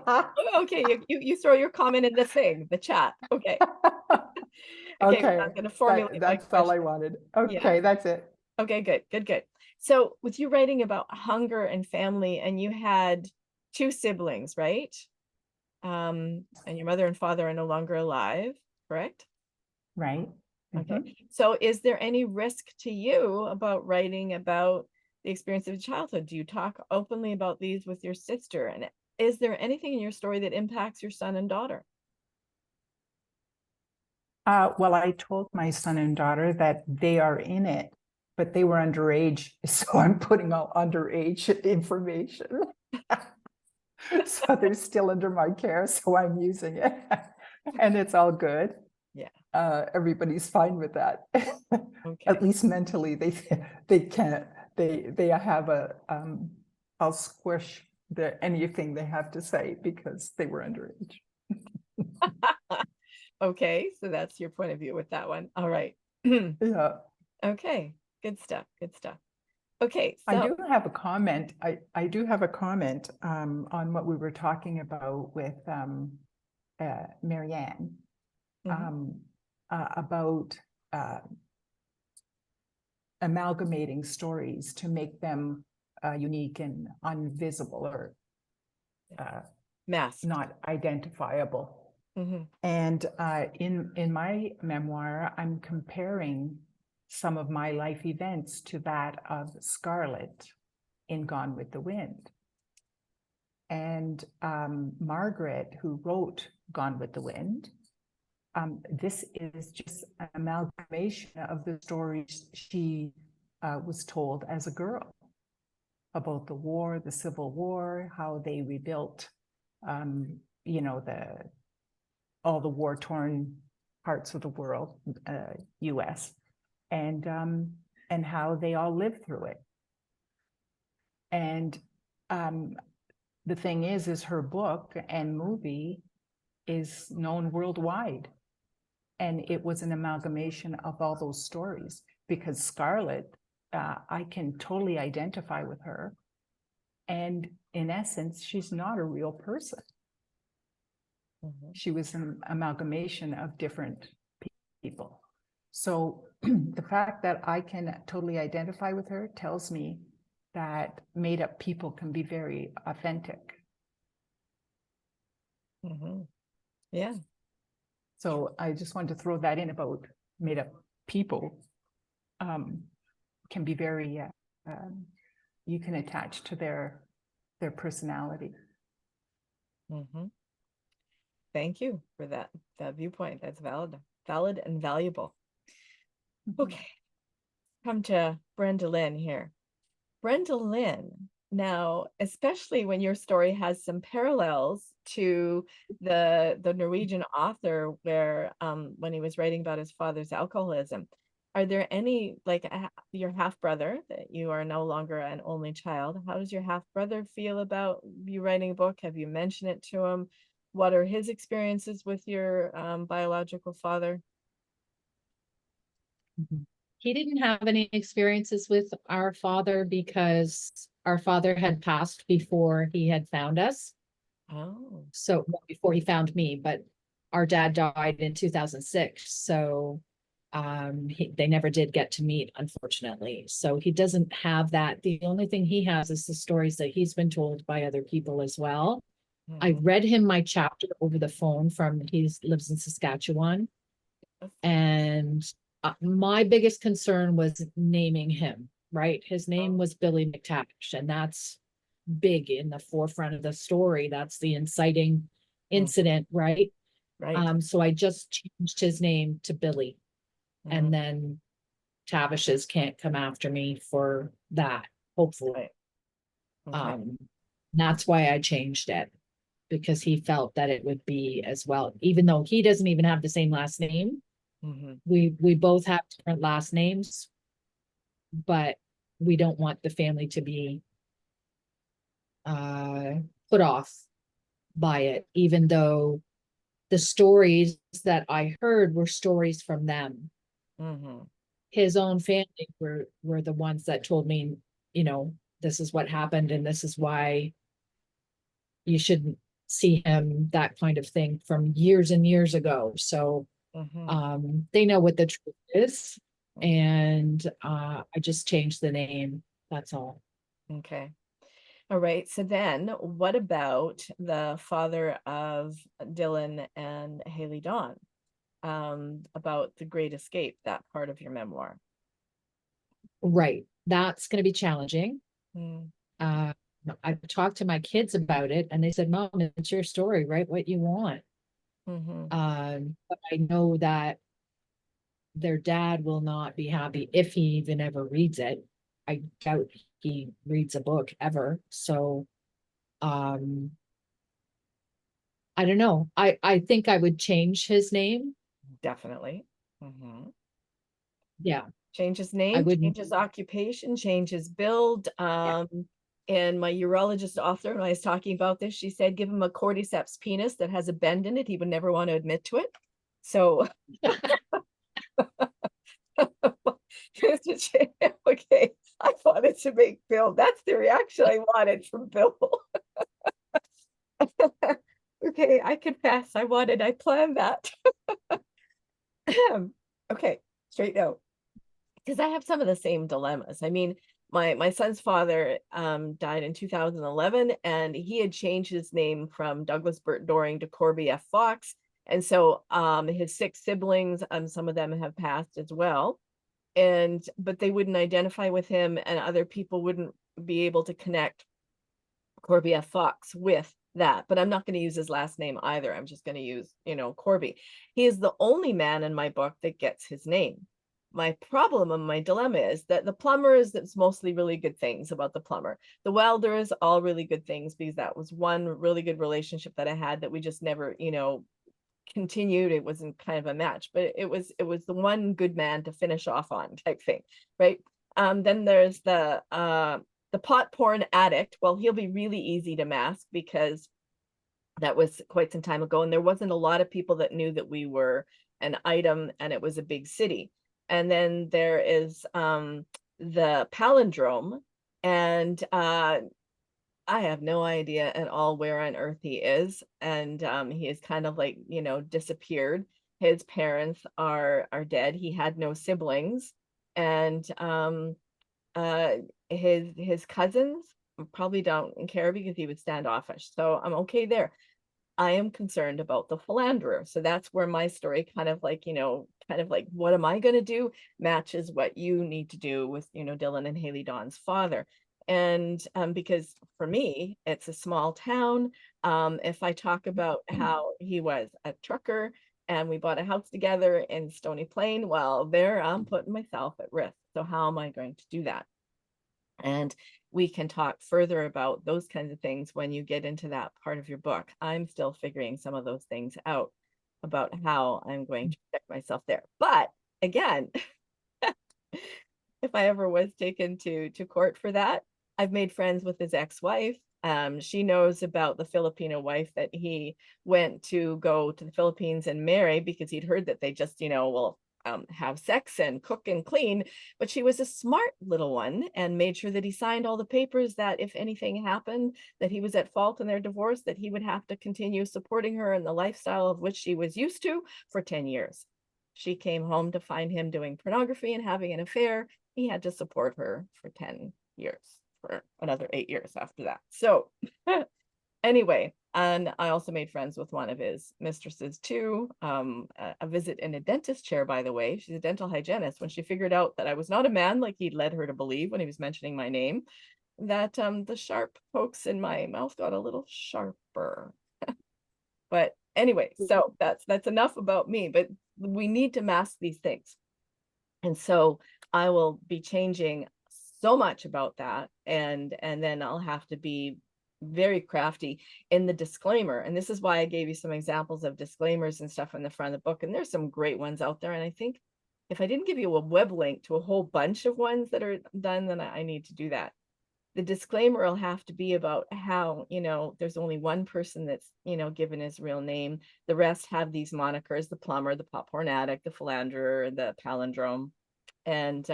Okay. You throw your comment in the thing, the chat. Okay. Okay. I'm going to formulate my That's all I question. wanted. Yeah. Okay, that's it. Okay, good. So with you writing about hunger and family, and you had 2 siblings, right? And your mother and father are no longer alive, correct? Right. Okay. Mhm. So is there any risk to you about writing about the experience of childhood? Do you talk openly about these with your sister? And is there anything in your story that impacts your son and daughter? Well, I told my son and daughter that they are in it, but they were underage, so I'm putting all underage information. So they're still under my care, so I'm using it, and it's all good. Yeah. Everybody's fine with that. Okay. At least mentally, they can't. They have a. I'll squish anything they have to say because they were underage. Okay, so that's your point of view with that one. All right. Yeah. Okay, good stuff. Okay, I so do have a comment. I do have a comment on what we were talking about with Marianne mhm. About amalgamating stories to make them unique and invisible or Masked. not identifiable. Mhm. And in my memoir, I'm comparing some of my life events to that of Scarlett in Gone with the Wind. And Margaret, who wrote Gone with the Wind, this is just an amalgamation of the stories she was told as a girl about the war, the Civil War, how they rebuilt, you know, all the war-torn parts of the world, U.S., and how they all lived through it. And the thing is her book and movie is known worldwide. And it was an amalgamation of all those stories, because Scarlett, I can totally identify with her. And in essence, she's not a real person. She was an amalgamation of different people. So the fact that I can totally identify with her tells me that made up people can be very authentic. Yeah. So I just wanted to throw that in about made up people. Can be very, you can attach to their personality. Thank you for that viewpoint. That's valid and valuable. Okay, come to Brenda Lynn here. Brenda Lynn, now, especially when your story has some parallels to the Norwegian author, where when he was writing about his father's alcoholism, are there any, like your half brother, that you are no longer an only child? How does your half brother feel about you writing a book? Have you mentioned it to him? What are his experiences with your biological father? He didn't have any experiences with our father because our father had passed before he had found us. Oh. So well, before he found me, but our dad died in 2006. So they never did get to meet, unfortunately. So he doesn't have that. The only thing he has is the stories that he's been told by other people as well. I read him my chapter over the phone he lives in Saskatchewan. And my biggest concern was naming him, right? His name was Billy McTavish, and that's big in the forefront of the story. That's the inciting incident, right? Right. So I just changed his name to Billy, and then Tavishes can't come after me for that, hopefully. That's why I changed it, because he felt that it would be as well, even though he doesn't even have the same last name. We both have different last names, but we don't want the family to be put off by it, even though the stories that I heard were stories from them. His own family were the ones that told me, this is what happened and this is why you shouldn't see him, that kind of thing, from years and years ago. So they know what the truth is, and I just changed the name. That's all. Okay. All right. So then what about the father of Dylan and Haley Dawn? About the Great Escape, that part of your memoir. Right. That's going to be challenging. I've talked to my kids about it, and they said, Mom, it's your story, write what you want. But I know that their dad will not be happy if he even ever reads it. I doubt he reads a book ever. So I don't know. I think I would change his name. Definitely. Yeah. Change his name, change his occupation, change his build. And my urologist author, when I was talking about this, she said, give him a cordyceps penis that has a bend in it. He would never want to admit to it. So, okay, I wanted to make Bill. That's the reaction I wanted from Bill. Okay, I confess, I planned that. Okay, straight out. Because I have some of the same dilemmas. I mean, my son's father died in 2011, and he had changed his name from Douglas Burt Doring to Corby F. Fox. And so his 6 siblings, some of them have passed as well. But they wouldn't identify with him, and other people wouldn't be able to connect Corby F. Fox with that. But I'm not going to use his last name either. I'm just going to use, Corby. He is the only man in my book that gets his name. My problem and my dilemma is that the plumber that's mostly really good things about the plumber. The welder is all really good things, because that was one really good relationship that I had that we just never, continued. It wasn't kind of a match, but it was the one good man to finish off on, type thing, right? Then there's the pot porn addict. Well, he'll be really easy to mask, because That was quite some time ago, and there wasn't a lot of people that knew that we were an item and it was a big city. And then there is the palindrome, and I have no idea at all where on earth he is. And he is kind of like, you know, disappeared. His parents are dead. He had no siblings. And uh his cousins probably don't care because he was standoffish. So I'm okay there. I am concerned about the philanderer. So that's where my story kind of like, you know, kind of like, what am I going to do? Matches what you need to do with, you know, Dylan and Haley Dawn's father. And because for me, it's a small town. If I talk about how he was a trucker and we bought a house together in Stony Plain, well, there I'm putting myself at risk. So how am I going to do that? And we can talk further about those kinds of things when you get into that part of your book. I'm still figuring some of those things out about how I'm going to protect myself there. But again, if I ever was taken to court for that, I've made friends with his ex-wife. She knows about the Filipino wife that he went to go to the Philippines and marry because he'd heard that they just, you know, will have sex and cook and clean. But she was a smart little one and made sure that he signed all the papers that if anything happened, that he was at fault in their divorce, that he would have to continue supporting her in the lifestyle of which she was used to for 10 years. She came home to find him doing pornography and having an affair. He had to support her for 10 years, for another 8 years after that. So anyway, and I also made friends with one of his mistresses too. A visit in a dentist chair, by the way. She's a dental hygienist. When she figured out that I was not a man like he'd led her to believe when he was mentioning my name, that the sharp pokes in my mouth got a little sharper. But anyway, so that's enough about me, but we need to mask these things. And so I will be changing so much about that, and then I'll have to be very crafty in the disclaimer. And this is why I gave you some examples of disclaimers and stuff in the front of the book, and there's some great ones out there. And I think if I didn't give you a web link to a whole bunch of ones that are done, then I need to do that. The disclaimer will have to be about how, you know, there's only one person that's, you know, given his real name. The rest have these monikers: the plumber, the popcorn addict, the philanderer, the palindrome, and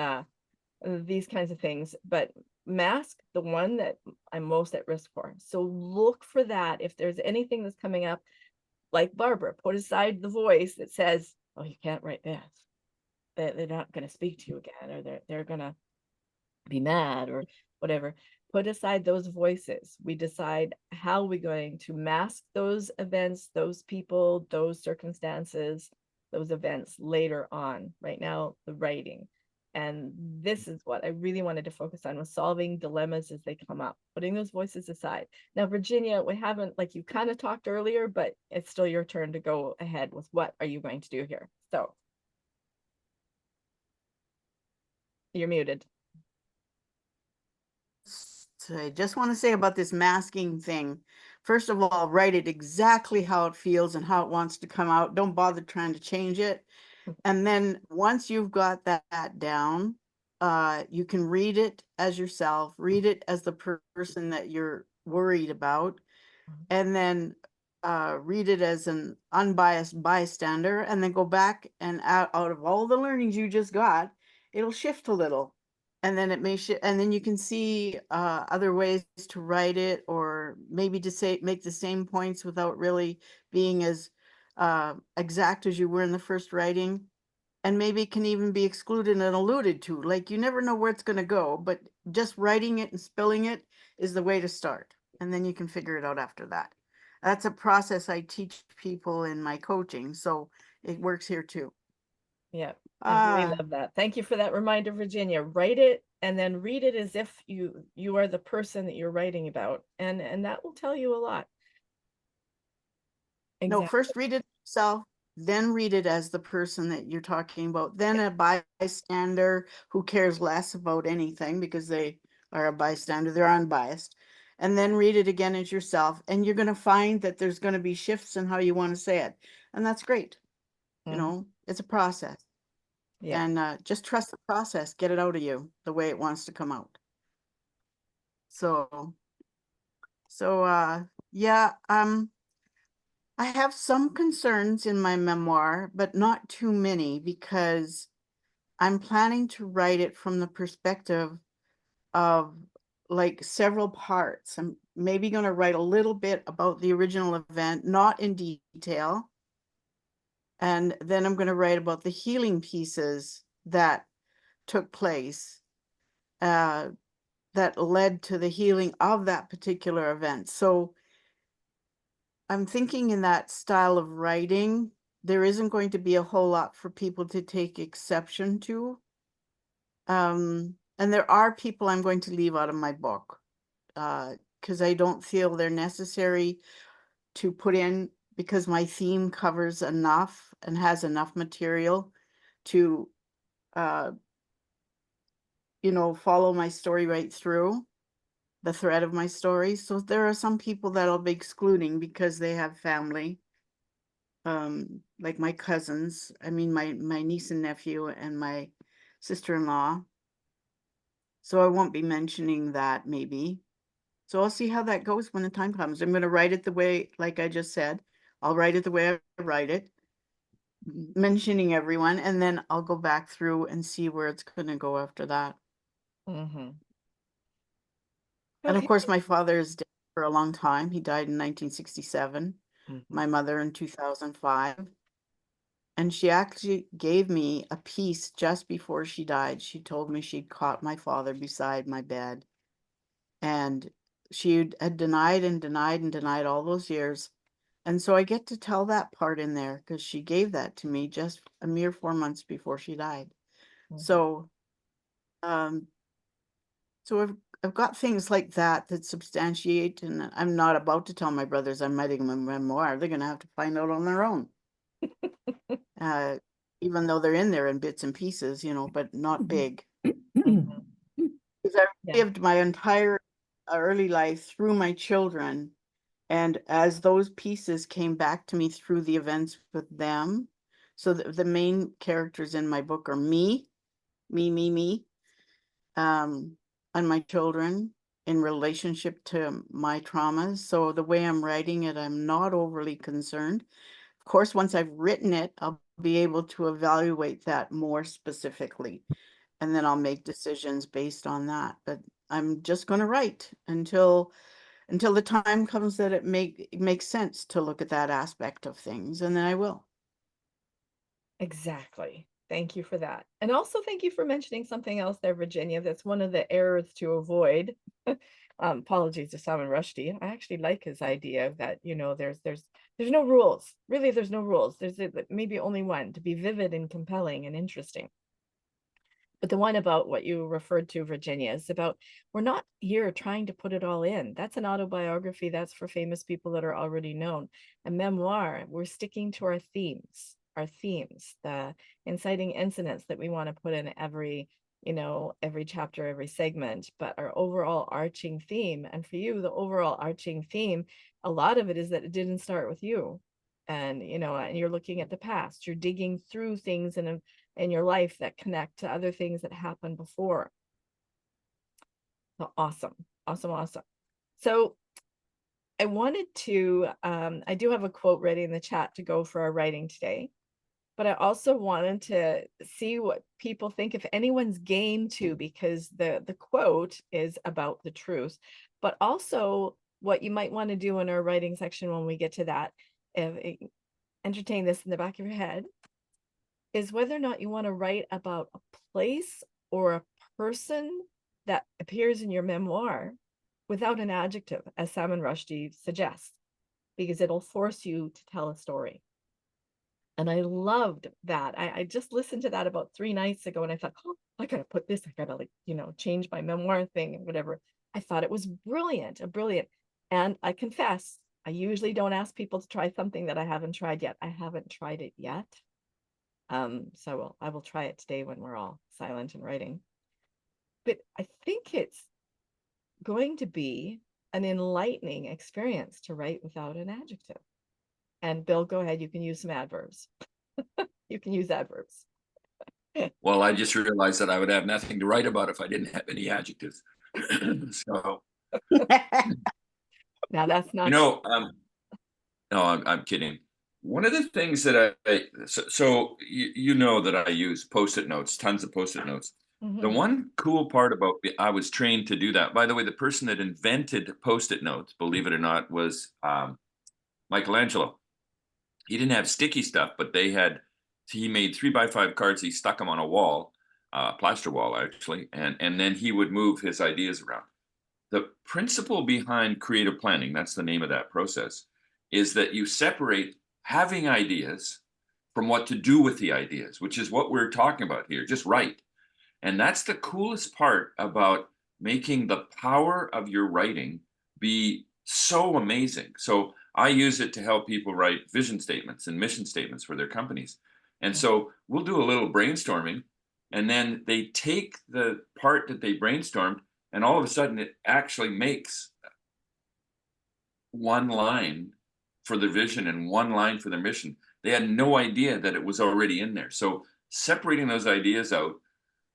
these kinds of things. But mask the one that I'm most at risk for. So look for that. If there's anything that's coming up, like Barbara, put aside the voice that says, oh, you can't write this. They're not going to speak to you again, or they're going to be mad or whatever. Put aside those voices. We decide how we're going to mask those events, those people, those circumstances, those events later on. Right now, the writing. And this is what I really wanted to focus on, was solving dilemmas as they come up, putting those voices aside. Now, Virginia, we haven't, like you kind of talked earlier, but it's still your turn to go ahead with what are you going to do here? So you're muted. So I just want to say about this masking thing. First of all, write it exactly how it feels and how it wants to come out. Don't bother trying to change it. And then once you've got that down, you can read it as yourself, read it as the person that you're worried about, and then read it as an unbiased bystander, and then go back and out of all the learnings you just got, it'll shift a little. And then it may shift, and then you can see other ways to write it, or maybe to say make the same points without really being as exact as you were in the first writing. And maybe it can even be excluded and alluded to. Like, you never know where it's going to go, but just writing it and spilling it is the way to start. And then you can figure it out after that. That's a process I teach people in my coaching, so it works here too. Yeah, I really love that. Thank you for that reminder, Virginia. Write it and then read it as if you are the person that you're writing about, and that will tell you a lot. No, first read it yourself, then read it as the person that you're talking about, then a bystander who cares less about anything because they are a bystander, they're unbiased, and then read it again as yourself, and you're going to find that there's going to be shifts in how you want to say it, and that's great. You know, it's a process. Yeah. And just trust the process, get it out of you the way it wants to come out. So yeah, I have some concerns in my memoir, but not too many because I'm planning to write it from the perspective of like several parts. I'm maybe going to write a little bit about the original event, not in detail. And then I'm going to write about the healing pieces that took place, that led to the healing of that particular event. So I'm thinking in that style of writing, there isn't going to be a whole lot for people to take exception to. And there are people I'm going to leave out of my book because I don't feel they're necessary to put in because my theme covers enough and has enough material to, uh, follow my story right through, the thread of my story. So there are some people that I'll be excluding because they have family, like my cousins. I mean, my niece and nephew and my sister-in-law. So I won't be mentioning that maybe. So I'll see how that goes when the time comes. I'm going to write it the way, like I just said, I'll write it the way I write it, mentioning everyone, and then I'll go back through and see where it's going to go after that. Mm-hmm. And of Okay. course, my father is dead for a long time. He died in 1967, my mother in 2005. And she actually gave me a piece just before she died. She told me she'd caught my father beside my bed. And she had denied and denied and denied all those years. And so I get to tell that part in there because she gave that to me just a mere 4 months before she died. So, um, I've got things like that that substantiate, and I'm not about to tell my brothers I'm writing a memoir. They're going to have to find out on their own. Even though they're in there in bits and pieces, but not big. Because I lived my entire early life through my children. And as those pieces came back to me through the events with them, so the main characters in my book are me, and my children in relationship to my traumas. So the way I'm writing it, I'm not overly concerned. Of course, once I've written it, I'll be able to evaluate that more specifically, and then I'll make decisions based on that. But I'm just going to write until the time comes that it makes sense to look at that aspect of things, and then I will. Exactly. Thank you for that. And also thank you for mentioning something else there, Virginia. That's one of the errors to avoid. Apologies to Salman Rushdie. I actually like his idea that, there's no rules. Really, there's no rules. There's maybe only one: to be vivid and compelling and interesting. But the one about what you referred to, Virginia, is about we're not here trying to put it all in. That's an autobiography. That's for famous people that are already known. A memoir, we're sticking to our themes, the inciting incidents that we want to put in every chapter, every segment, but our overall arching theme. And for you, the overall arching theme, a lot of it is that it didn't start with you. And, and you're looking at the past, you're digging through things in your life that connect to other things that happened before. So awesome. So I wanted to, I do have a quote ready in the chat to go for our writing today, but I also wanted to see what people think, if anyone's game to, because the quote is about the truth, but also what you might want to do in our writing section when we get to that, entertain this in the back of your head, is whether or not you want to write about a place or a person that appears in your memoir without an adjective, as Salman Rushdie suggests, because it'll force you to tell a story. And I loved that. I just listened to that about 3 nights ago, and I thought, oh, I gotta put this, I gotta change my memoir thing and whatever. I thought it was brilliant. And I confess, I usually don't ask people to try something that I haven't tried yet. I haven't tried it yet. So I will try it today when we're all silent and writing. But I think it's going to be an enlightening experience to write without an adjective. And Bill, go ahead. You can use some adverbs. You can use adverbs. Well, I just realized that I would have nothing to write about if I didn't have any adjectives. So now that's not No, I'm kidding. One of the things that so you know that I use Post-it notes, tons of Post-it notes. The Mhm. one cool part about I was trained to do that. By the way, the person that invented Post-it notes, believe it or not, was Michelangelo. He didn't have sticky stuff, but he made 3x5 cards. He stuck them on a wall, plaster wall actually, and then he would move his ideas around. The principle behind creative planning, that's the name of that process, is that you separate having ideas from what to do with the ideas, which is what we're talking about here. Just write. And that's the coolest part about making the power of your writing be so amazing. So I use it to help people write vision statements and mission statements for their companies. And so we'll do a little brainstorming, and then they take the part that they brainstormed, and all of a sudden it actually makes one line for their vision and one line for their mission. They had no idea that it was already in there. So separating those ideas out,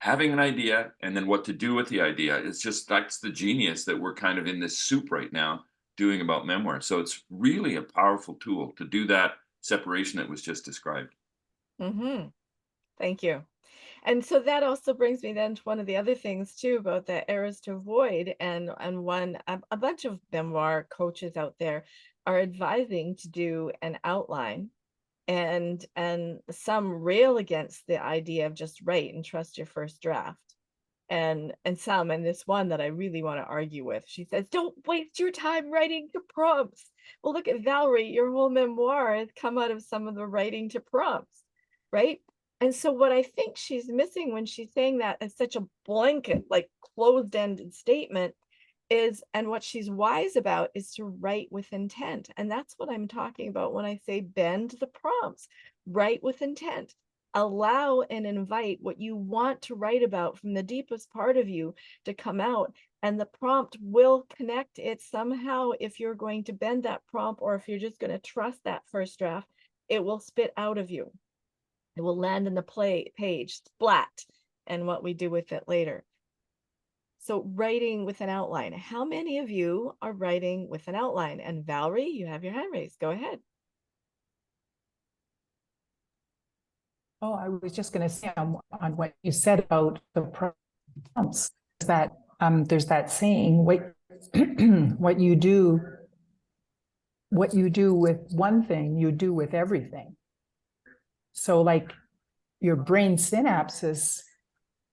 having an idea, and then what to do with the idea, it's just that's the genius that we're kind of in this soup right now doing about memoir. So it's really a powerful tool to do that separation that was just described. Mhm. Thank you. And so that also brings me then to one of the other things too about the errors to avoid, and one a bunch of memoir coaches out there are advising to do an outline, and some rail against the idea of just write and trust your first draft. And this one that I really want to argue with, she says, don't waste your time writing to prompts. Well, look at Valerie, your whole memoir has come out of some of the writing to prompts, right? And so what I think she's missing when she's saying that as such a blanket, like closed-ended statement is, and what she's wise about is to write with intent. And that's what I'm talking about when I say bend the prompts, write with intent. Allow and invite what you want to write about from the deepest part of you to come out, and the prompt will connect it somehow. If you're going to bend that prompt, or if you're just going to trust that first draft, it will spit out of you. It will land in the page, splat, and what we do with it later. So writing with an outline. How many of you are writing with an outline? And Valerie, you have your hand raised. Go ahead. Oh, I was just going to say on what you said about the prompts, that there's that saying, what you do with one thing, you do with everything. So like your brain synapses,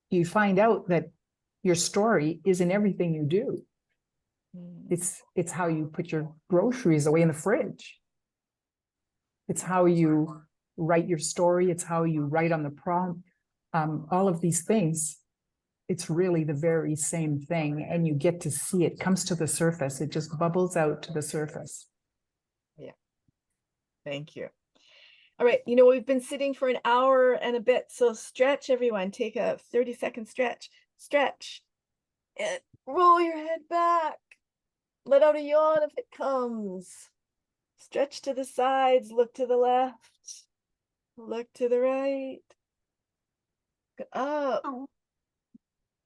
you find out that your story is in everything you do. It's how you put your groceries away in the fridge. It's how you write your story. It's how you write on the prompt. All of these things, it's really the very same thing, and you get to see it comes to the surface. It just bubbles out to the surface. Yeah. Thank you. All right. You know, we've been sitting for an hour and a bit. So stretch, everyone. Take a 30-second stretch. Stretch. And roll your head back. Let out a yawn if it comes. Stretch to the sides. Look to the left. Look to the right. Up.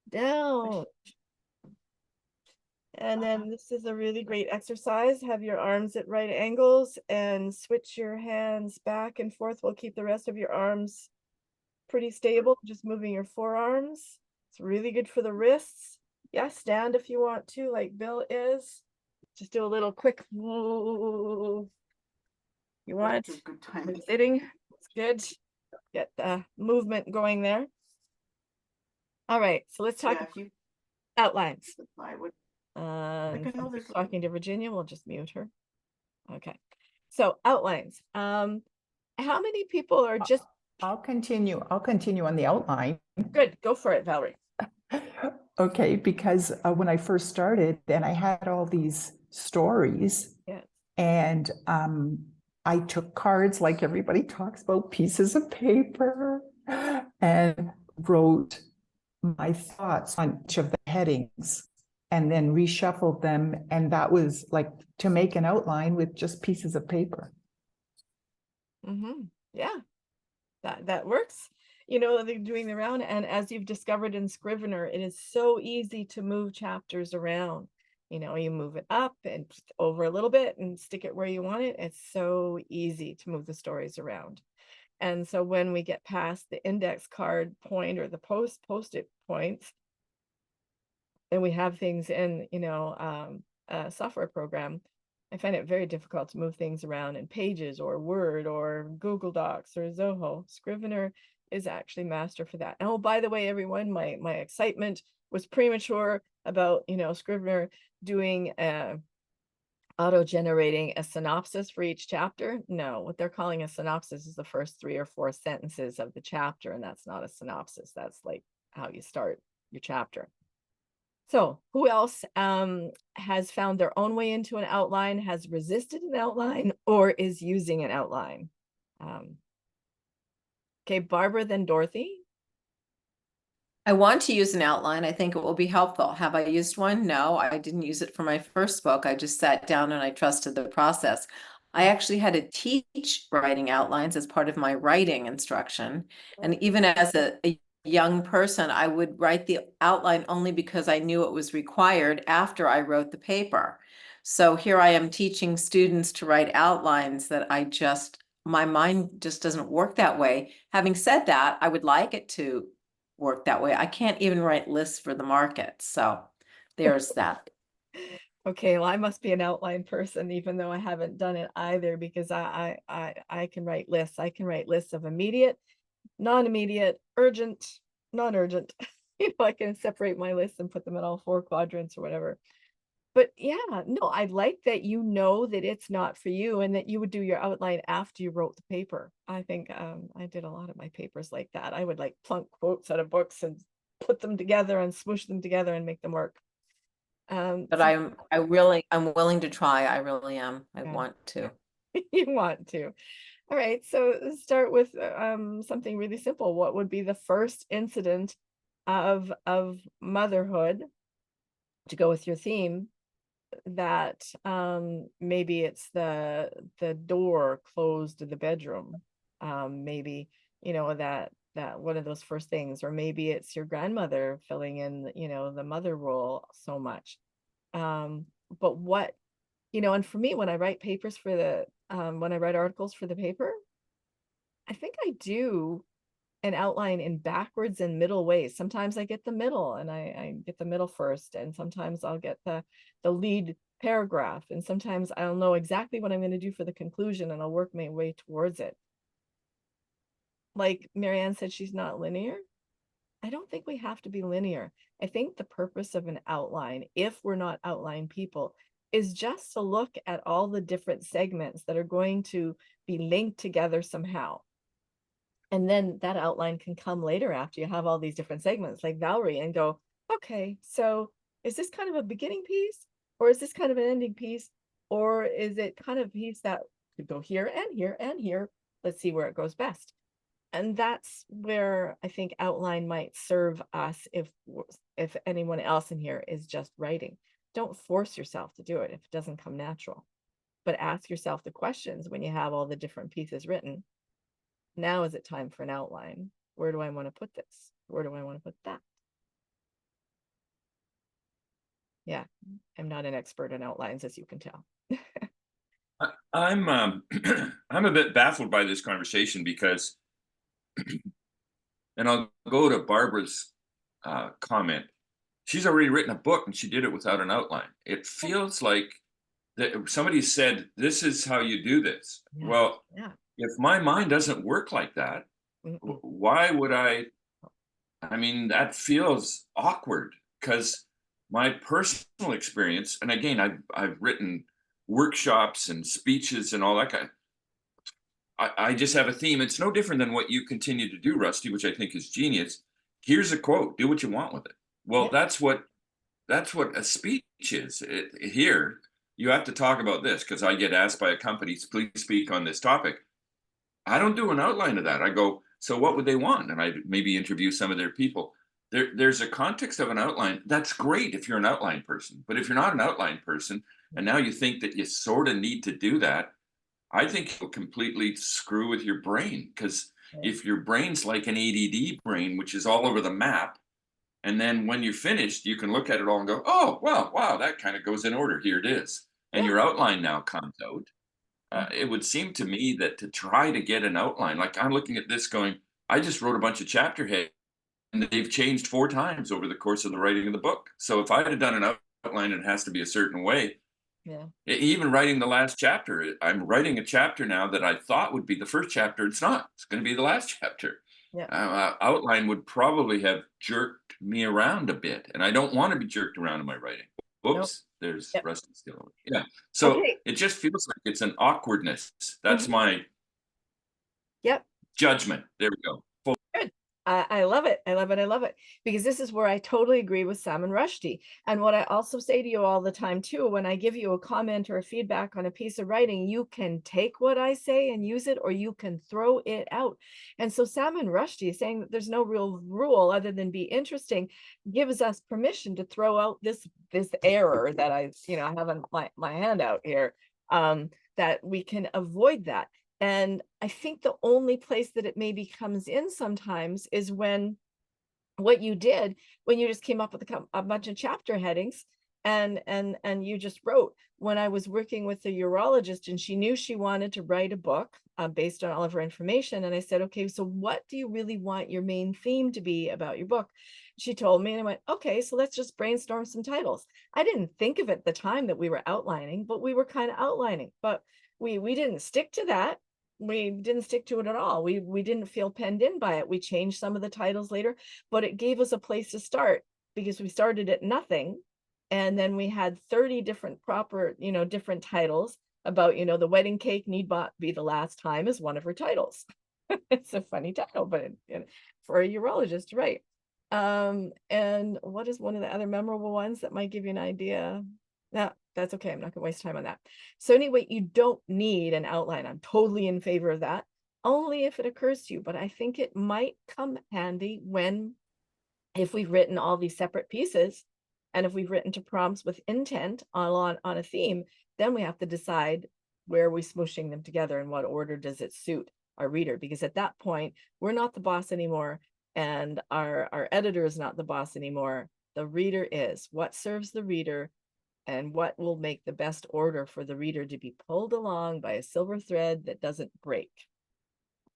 Down. And then this is a really great exercise. Have your arms at right angles and switch your hands back and forth. We'll keep the rest of your arms pretty stable, just moving your forearms. It's really good for the wrists. Yeah, stand if you want to, like Bill is. Just do a little quick move. You want it? Sitting. It's good. Get the movement going there. All right, so let's talk about outlines. Talking to Virginia, we'll just mute her. Okay, so outlines. How many people are just I'll continue on the outline. good? Go for it, Valerie. Okay, because when I first started, then I had all these stories, and I took cards like everybody talks about, pieces of paper, and wrote my thoughts on each of the headings, and then reshuffled them, and that was like to make an outline with just pieces of paper. Yeah, that works. You know, they're doing the round, and as you've discovered in Scrivener, it is so easy to move chapters around. You move it up and over a little bit and stick it where you want it. It's so easy to move the stories around. And so when we get past the index card point or the post-it points, and we have things in, a software program, I find it very difficult to move things around in Pages or Word or Google Docs or Zoho. Scrivener is actually master for that. And oh, by the way, everyone, my excitement was premature about, Scrivener doing auto-generating a synopsis for each chapter. No, what they're calling a synopsis is the first 3 or 4 sentences of the chapter, and that's not a synopsis. That's like how you start your chapter. So who else has found their own way into an outline, has resisted an outline, or is using an outline? Okay, Barbara, then Dorothy. I want to use an outline. I think it will be helpful. Have I used one? No, I didn't use it for my first book. I just sat down and I trusted the process. I actually had to teach writing outlines as part of my writing instruction. And even as a young person, I would write the outline only because I knew it was required after I wrote the paper. So here I am teaching students to write outlines that my mind just doesn't work that way. Having said that, I would like it to work that way. I can't even write lists for the market. So there's that. Okay, well, I must be an outline person, even though I haven't done it either, because I can write lists. I can write lists of immediate, non-immediate, urgent, non-urgent. I can separate my lists and put them in all 4 quadrants or whatever. But yeah, no, I like that that it's not for you and that you would do your outline after you wrote the paper. I think I did a lot of my papers like that. I would like plunk quotes out of books and put them together and smoosh them together and make them work. But I'm willing to try. I really am. I want to. You want to. All right, so let's start with something really simple. What would be the first incident of motherhood, to go with your theme, that maybe it's the door closed to the bedroom, maybe that one of those first things, or maybe it's your grandmother filling in the mother role so much, but what and for me, when I write papers for when I write articles for the paper, I think I do an outline in backwards and middle ways. Sometimes I get the middle and I get the middle first, and sometimes I'll get the lead paragraph, and sometimes I'll know exactly what I'm going to do for the conclusion and I'll work my way towards it. Like Marianne said, she's not linear. I don't think we have to be linear. I think the purpose of an outline, if we're not outline people, is just to look at all the different segments that are going to be linked together somehow. And then that outline can come later after you have all these different segments, like Valerie, and go, okay, so is this kind of a beginning piece, or is this kind of an ending piece, or is it kind of a piece that could go here and here and here? Let's see where it goes best. And that's where I think outline might serve us if anyone else in here is just writing. Don't force yourself to do it if it doesn't come natural, but ask yourself the questions when you have all the different pieces written. Now is it time for an outline? Where do I want to put this? Where do I want to put that? Yeah, I'm not an expert in outlines, as you can tell. I'm I'm a bit baffled by this conversation because, and I'll go to Barbara's comment. She's already written a book and she did it without an outline. It feels like that somebody said, this is how you do this. Yeah. Well, Yeah. if my mind doesn't work like that, why would I mean, that feels awkward, because my personal experience, and again, I've written workshops and speeches and all that kind. I just have a theme. It's no different than what you continue to do, Rusty, which I think is genius. Here's a quote. Do what you want with it. Well, Yeah. that's what a speech is. Here, you have to talk about this, because I get asked by a company, please speak on this topic. I don't do an outline of that. I go, so what would they want? And I maybe interview some of their people. There's a context of an outline. That's great if you're an outline person. But if you're not an outline person, and now you think that you sort of need to do that, I think it'll completely screw with your brain. Because if your brain's like an ADD brain, which is all over the map, And then when you're finished, you can look at it all and go, oh, well, wow, that kind of goes in order. Here it is. And Yeah. your outline now comes out. Mhm. It would seem to me that to try to get an outline, like I'm looking at this going, I just wrote a bunch of chapter heads and they've changed 4 times over the course of the writing of the book. So if I had done an outline, it has to be a certain way. Yeah. Even writing the last chapter, I'm writing a chapter now that I thought would be the first chapter. It's not. It's going to be the last chapter. Yeah. Outline would probably have jerked me around a bit, and I don't want to be jerked around in my writing. Nope. Whoops, there's Yep. Rusty still. Yeah. So Okay. it just feels like it's an awkwardness. That's Mhm. my Yep. judgment. There we go. Good. I love it. I love it. I love it. Because this is where I totally agree with Sam and Rushdie. And what I also say to you all the time too, when I give you a comment or a feedback on a piece of writing, you can take what I say and use it, or you can throw it out. And so Sam and Rushdie saying that there's no real rule other than be interesting gives us permission to throw out this error that I have on my handout here, that we can avoid that. And I think the only place that it maybe comes in sometimes is when what you did, when you just came up with a bunch of chapter headings and you just wrote. When I was working with a urologist and she knew she wanted to write a book based on all of her information, and I said, okay, so what do you really want your main theme to be about your book? She told me, and I went, okay, so let's just brainstorm some titles. I didn't think of it at the time that we were outlining, but we were kind of outlining, but we didn't stick to that. We didn't stick to it at all. We didn't feel penned in by it. We changed some of the titles later, but it gave us a place to start because we started at nothing. And then we had 30 different different titles about, the wedding cake need not be the last time is one of her titles. It's a funny title, but for a urologist, right? And what is one of the other memorable ones that might give you an idea? No, that's okay. I'm not gonna waste time on that. So anyway, you don't need an outline. I'm totally in favor of that, only if it occurs to you. But I think it might come handy if we've written all these separate pieces, and if we've written to prompts with intent on a theme, then we have to decide where are we smooshing them together and what order does it suit our reader, because at that point we're not the boss anymore, and our editor is not the boss anymore. The reader is. What serves the reader and what will make the best order for the reader to be pulled along by a silver thread that doesn't break.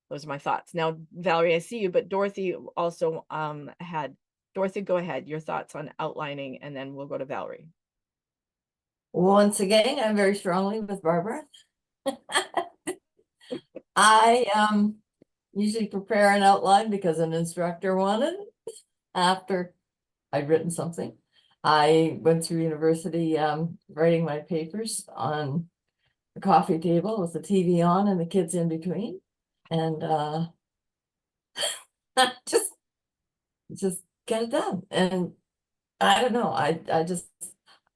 Those are my thoughts. Now, Valerie, I see you, but Dorothy also Dorothy, go ahead. Your thoughts on outlining, and then we'll go to Valerie. Once again, I'm very strongly with Barbara. I usually prepare an outline because an instructor wanted after I'd written something. I went through university writing my papers on the coffee table with the TV on and the kids in between. And just get it done. And I don't know, I just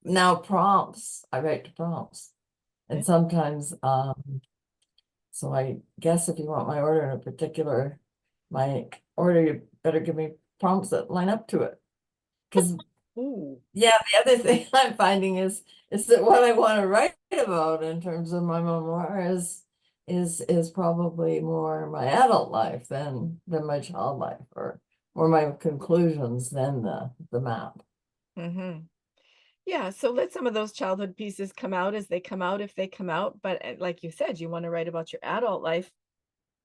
now prompts. I write to prompts. And Okay. sometimes so I guess if you want my order in a particular you better give me prompts that line up to it. Because yeah, the other thing I'm finding is that what I want to write about in terms of my memoir is probably more my adult life than my child life, or my conclusions than the map. Mm-hmm. Yeah, so let some of those childhood pieces come out as they come out, if they come out. But like you said, you want to write about your adult life.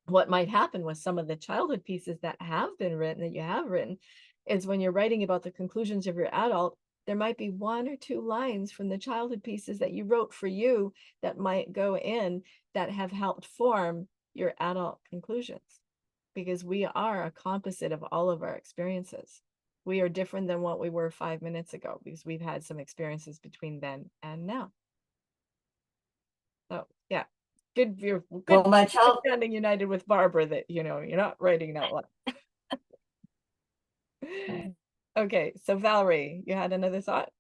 What might happen with some of the childhood pieces that have been written, that you have written, is when you're writing about the conclusions of your adult, there might be 1 or 2 lines from the childhood pieces that you wrote for you that might go in that have helped form your adult conclusions, because we are a composite of all of our experiences. We are different than what we were 5 minutes ago because we've had some experiences between then and now. So yeah, you're good. Well, my child Standing united with Barbara that you're not writing out loud. Okay, so Valerie, you had another thought?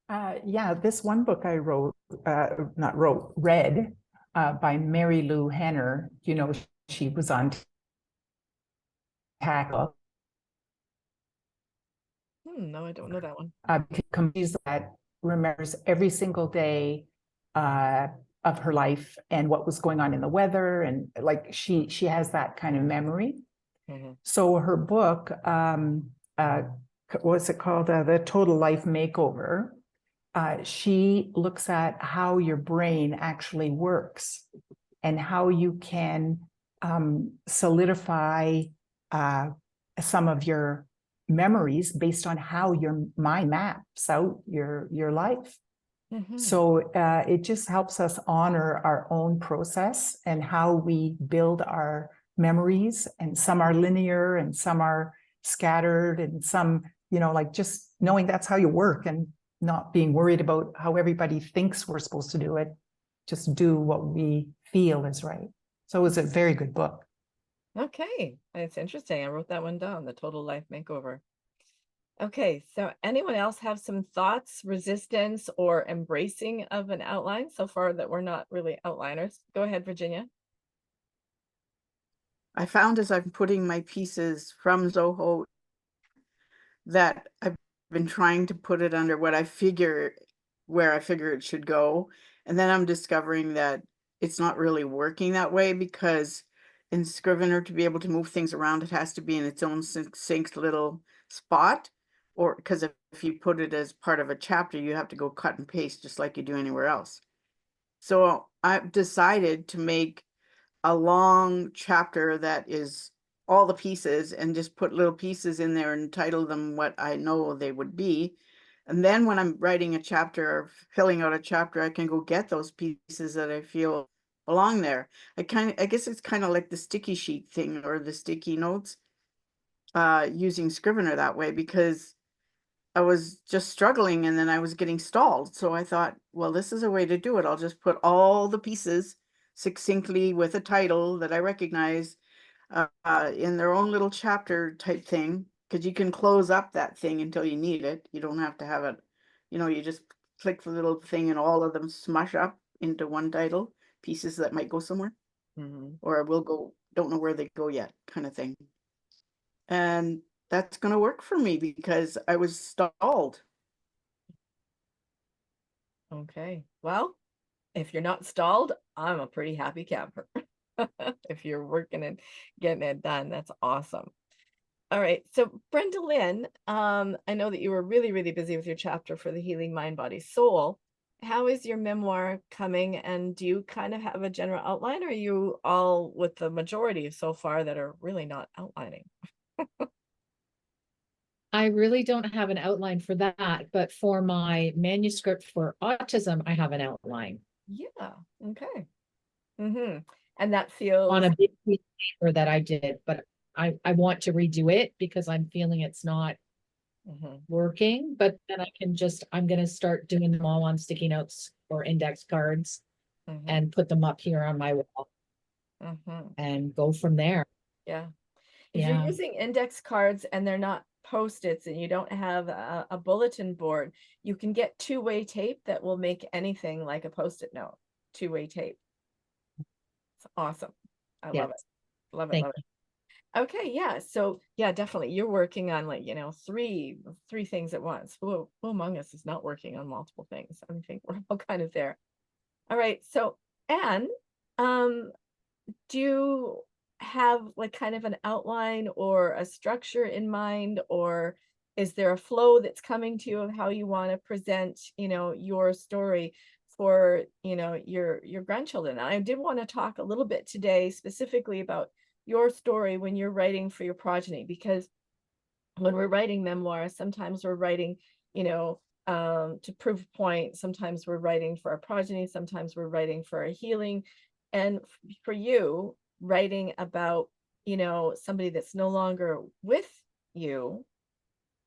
Yeah, this one book I read by Mary Lou Henner. She was on Tackle. No, I don't know that one. She's that remembers every single day of her life and what was going on in the weather, and like she has that kind of memory. Mhm. So her book what's it called? The Total Life Makeover. She looks at how your brain actually works and how you can solidify some of your memories based on how your mind maps out your life. Mhm. So it just helps us honor our own process and how we build our memories, and some are linear and some are scattered, and some, like just knowing that's how you work and not being worried about how everybody thinks we're supposed to do it. Just do what we feel is right. So it was a very good book. Okay, it's interesting. I wrote that one down, The Total Life Makeover. Okay, so anyone else have some thoughts, resistance, or embracing of an outline so far that we're not really outliners? Go ahead, Virginia. I found as I'm putting my pieces from Zoho that I've been trying to put it under where I figure it should go. And then I'm discovering that it's not really working that way, because in Scrivener, to be able to move things around, it has to be in its own succinct little spot. Or because if you put it as part of a chapter, you have to go cut and paste just like you do anywhere else. So I've decided to make a long chapter that is all the pieces, and just put little pieces in there and title them what I know they would be. And then when I'm writing a chapter or filling out a chapter, I can go get those pieces that I feel belong there. I guess it's kind of like the sticky sheet thing or the sticky notes, using Scrivener that way, because I was just struggling and then I was getting stalled. So I thought, well, this is a way to do it. I'll just put all the pieces succinctly with a title that I recognize, in their own little chapter type thing, because you can close up that thing until you need it. You don't have to have it, you just click the little thing and all of them smush up into one title, pieces that might go somewhere, Mhm. or will go, don't know where they go yet, kind of thing. And that's going to work for me because I was stalled. Okay, well, if you're not stalled, I'm a pretty happy camper. If you're working and getting it done, that's awesome. All right, so Brenda Lynn, I know that you were really, really busy with your chapter for the Healing Mind, Body, Soul. How is your memoir coming, and do you kind of have a general outline, or are you all with the majority so far that are really not outlining? I really don't have an outline for that, but for my manuscript for autism, I have an outline Yeah, okay. Mm-hmm. And that on feels, a big piece of paper that I did, but I want to redo it because I'm feeling it's not mhm, working, but then I'm gonna start doing them all on sticky notes or index cards mhm, and put them up here on my wall mhm. and go from there. Yeah. If you're Yeah. using index cards and they're not Post-its and you don't have a bulletin board, you can get two-way tape that will make anything like a Post-it note. Two-way tape. It's awesome. I love Yes. it. Love it, Thank love it. Okay, yeah. So yeah, definitely. You're working on like, three things at once. Who among us is not working on multiple things? I think we're all kind of there. All right. So Anne, um, do you have like kind of an outline or a structure in mind, or is there a flow that's coming to you of how you want to present, your story for, your grandchildren? And I did want to talk a little bit today specifically about your story when you're writing for your progeny, because when we're writing memoirs, sometimes we're writing, to prove a point. Sometimes we're writing for our progeny. Sometimes we're writing for our healing. And for you, writing about, somebody that's no longer with you,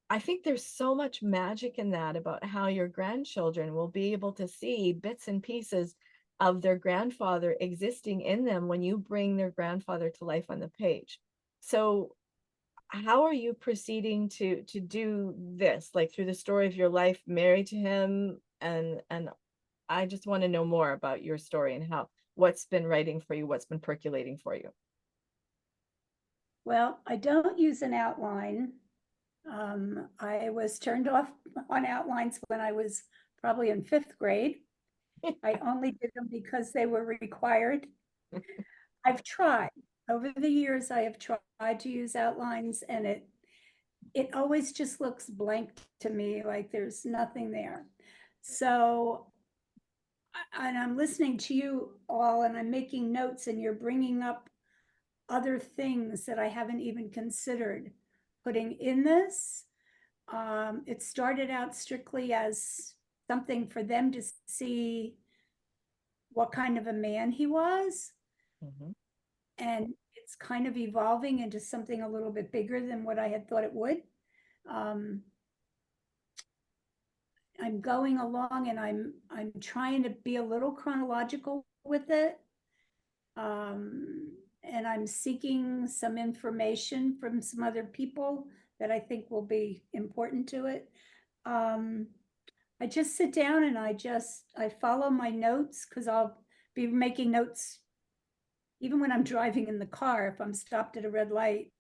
I think there's so much magic in that about how your grandchildren will be able to see bits and pieces of their grandfather existing in them when you bring their grandfather to life on the page. So how are you proceeding to do this, like through the story of your life married to him? And I just want to know more about your story and what's been writing for you, what's been percolating for you. Well, I don't use an outline. I was turned off on outlines when I was probably in 5th grade. I only did them because they were required. I've tried. Over the years, I have tried to use outlines, and it always just looks blank to me, like there's nothing there. So, and I'm listening to you all and I'm making notes and you're bringing up other things that I haven't even considered putting in this. It started out strictly as something for them to see what kind of a man he was. Mhm. And it's kind of evolving into something a little bit bigger than what I had thought it would. I'm going along and I'm trying to be a little chronological with it. And I'm seeking some information from some other people that I think will be important to it. I just sit down and I follow my notes because I'll be making notes even when I'm driving in the car. If I'm stopped at a red light,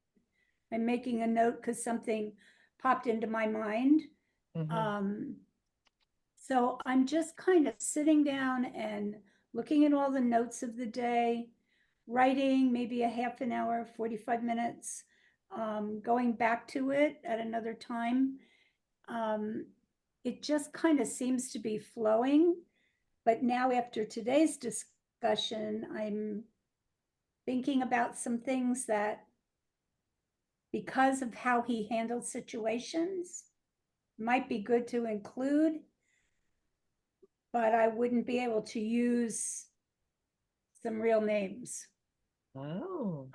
I'm making a note because something popped into my mind. Mhm. So I'm just kind of sitting down and looking at all the notes of the day, writing maybe a half an hour, 45 minutes, going back to it at another time. It just kind of seems to be flowing. But now, after today's discussion, I'm thinking about some things that, because of how he handled situations, might be good to include, but I wouldn't be able to use some real names. Oh,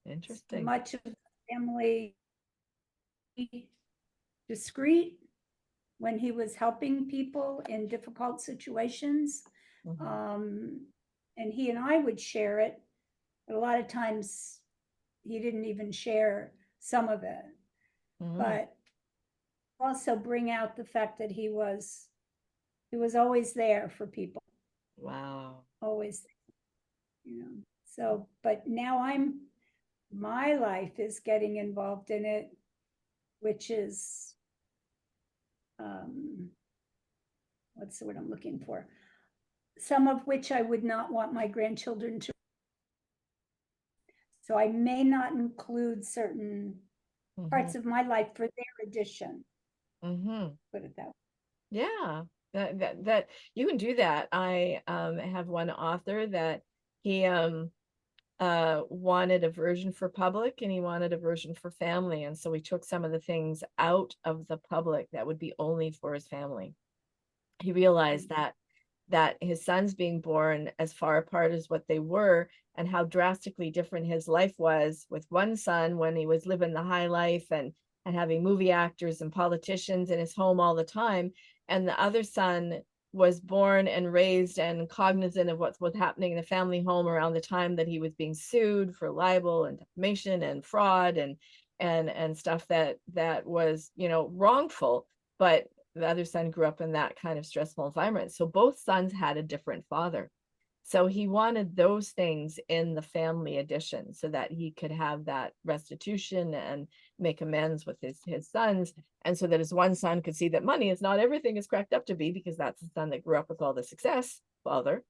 interesting. Much of the family discreet when he was helping people in difficult situations. Mhm. And he and I would share it, but a lot of times he didn't even share some of it. Mhm. But also bring out the fact that he was always there for people, Wow. always, you know. So, but now my life is getting involved in it, which is, what's the word I'm looking for? Some of which I would not want my grandchildren to. So I may not include certain parts Mhm. of my life for their edition, Mhm. put it that way. Yeah, that you can do that. I have one author that he wanted a version for public and he wanted a version for family, and so we took some of the things out of the public that would be only for his family. He realized that his sons being born as far apart as what they were, and how drastically different his life was, with one son when he was living the high life and having movie actors and politicians in his home all the time, and the other son was born and raised and cognizant of what was happening in the family home around the time that he was being sued for libel and defamation and fraud and stuff that was, wrongful. But the other son grew up in that kind of stressful environment. So both sons had a different father. So he wanted those things in the family edition so that he could have that restitution and make amends with his sons. And so that his one son could see that money is not everything is cracked up to be, because that's the son that grew up with all the success, father.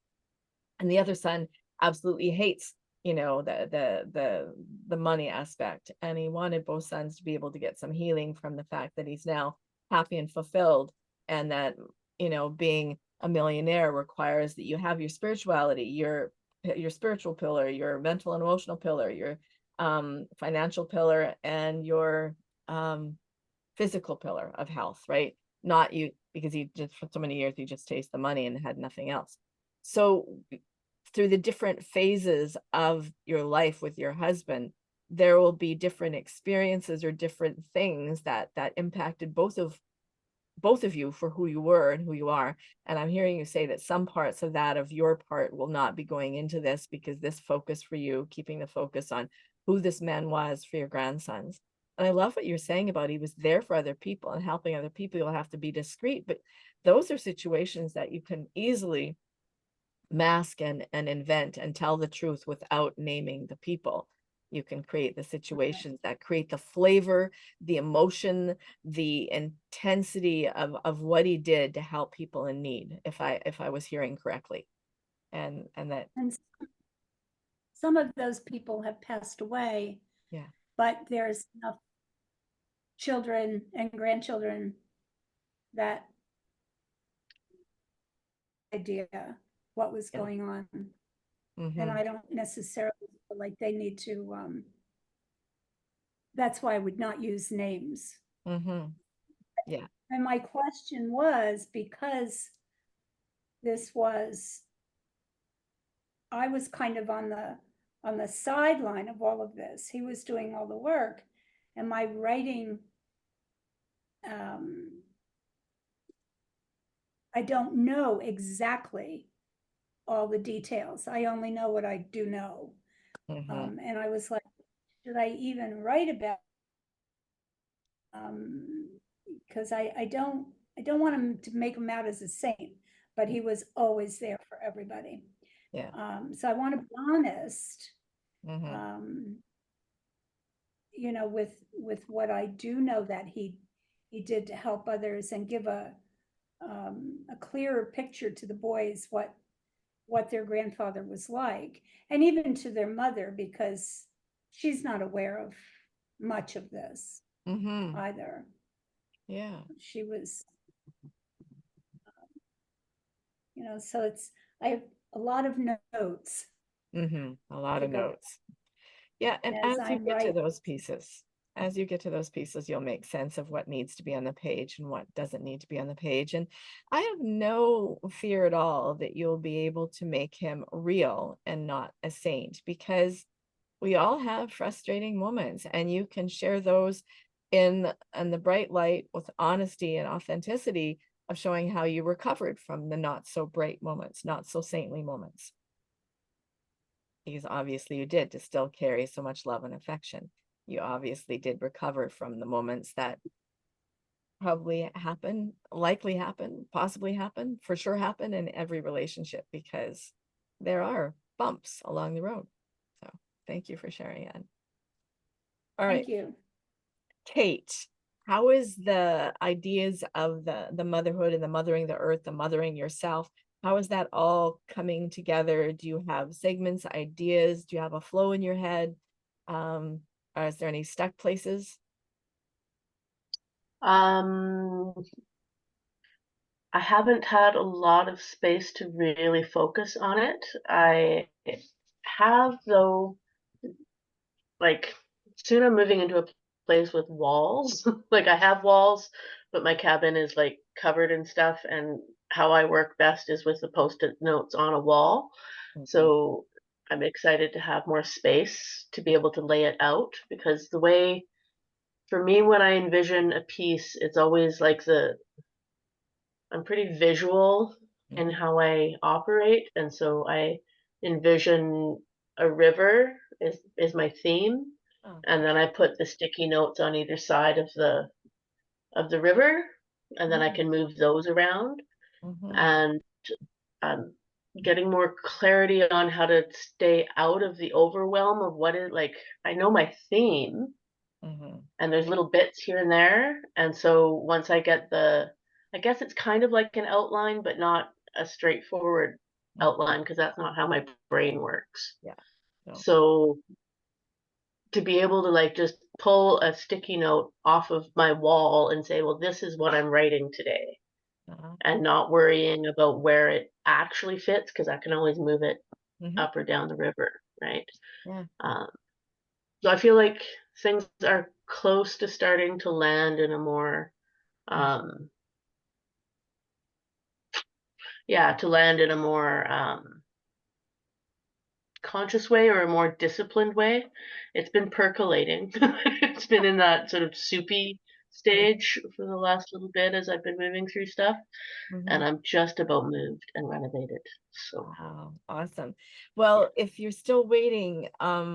And the other son absolutely hates, the money aspect. And he wanted both sons to be able to get some healing from the fact that he's now happy and fulfilled, and that, being a millionaire requires that you have your spirituality, your spiritual pillar, your mental and emotional pillar, your financial pillar, and your physical pillar of health, right? Not you, because he just, for so many years he just chased the money and had nothing else. So through the different phases of your life with your husband, there will be different experiences or different things that impacted both of you for who you were and who you are. And I'm hearing you say that some parts of that of your part will not be going into this, because this focus for you, keeping the focus on who this man was for your grandsons. And I love what you're saying about he was there for other people and helping other people. You'll have to be discreet, but those are situations that you can easily mask and invent and tell the truth without naming the people. You can create the situations that create the flavor, the emotion, the intensity of what he did to help people in need, if I was hearing correctly. And that, And some of those people have passed away, yeah. but there's enough children and grandchildren that idea what was Yeah. going on. And Mhm. I don't necessarily feel like they need to, that's why I would not use names. Mhm. Yeah. And my question was, because this was, I was kind of on the sideline of all of this. He was doing all the work, and my writing, I don't know exactly all the details. I only know what I do know. Mhm. And I was like, should I even write about, because I don't want him to make him out as a saint, but he was always there for everybody. Yeah. So I want to be honest, Mhm. you know, with what I do know that he did to help others and give a clearer picture to the boys what their grandfather was like, and even to their mother, because she's not aware of much of this Mhm. either. Yeah. She was, you know, so it's, I have a lot of notes Mhm. A lot to of go notes. Yeah, and as as you I'm get to writing. those pieces, you'll make sense of what needs to be on the page and what doesn't need to be on the page. And I have no fear at all that you'll be able to make him real and not a saint, because we all have frustrating moments, and you can share those in the bright light with honesty and authenticity of showing how you recovered from the not so bright moments, not so saintly moments. Because obviously you did, to still carry so much love and affection. You obviously did recover from the moments that probably happen, likely happen, possibly happen, for sure happen in every relationship, because there are bumps along the road. So thank you for sharing that. All right, Thank you. Kate, how is the ideas of the motherhood and the mothering the earth, the mothering yourself? How is that all coming together? Do you have segments, ideas? Do you have a flow in your head? Or is there any stuck places? Um, I haven't had a lot of space to really focus on it. I have, though, like, soon I'm moving into a place with walls. Like, I have walls, but my cabin is like covered in stuff, and how I work best is with the post-it notes on a wall. Mhm. So I'm excited to have more space to be able to lay it out, because the way, for me, when I envision a piece, it's always like I'm pretty visual in Mhm. how I operate, and so I envision a river is my theme, Oh, and then I put the sticky notes on either side of the river, and then I mhm. can move those around, Mhm. and I'm getting more clarity on how to stay out of the overwhelm of what is, like, I know my theme, Mhm. and there's little bits here and there. And so once I get I guess it's kind of like an outline, but not a straightforward Mhm. outline, because that's not how my brain works. Yeah. No. So to be able to, like, just pull a sticky note off of my wall and say, well, this is what I'm writing today, Uh-huh. and not worrying about where it actually fits, because I can always move it Mhm. up or down the river, right? Yeah. Um, so I feel like things are close to starting to land in a more um, yeah, to land in a more conscious way, or a more disciplined way. It's been percolating. It's been in that sort of soupy stage for the last little bit as I've been moving through stuff, and Mhm. I'm just about moved and renovated. So, Wow, awesome. Well, if you're still waiting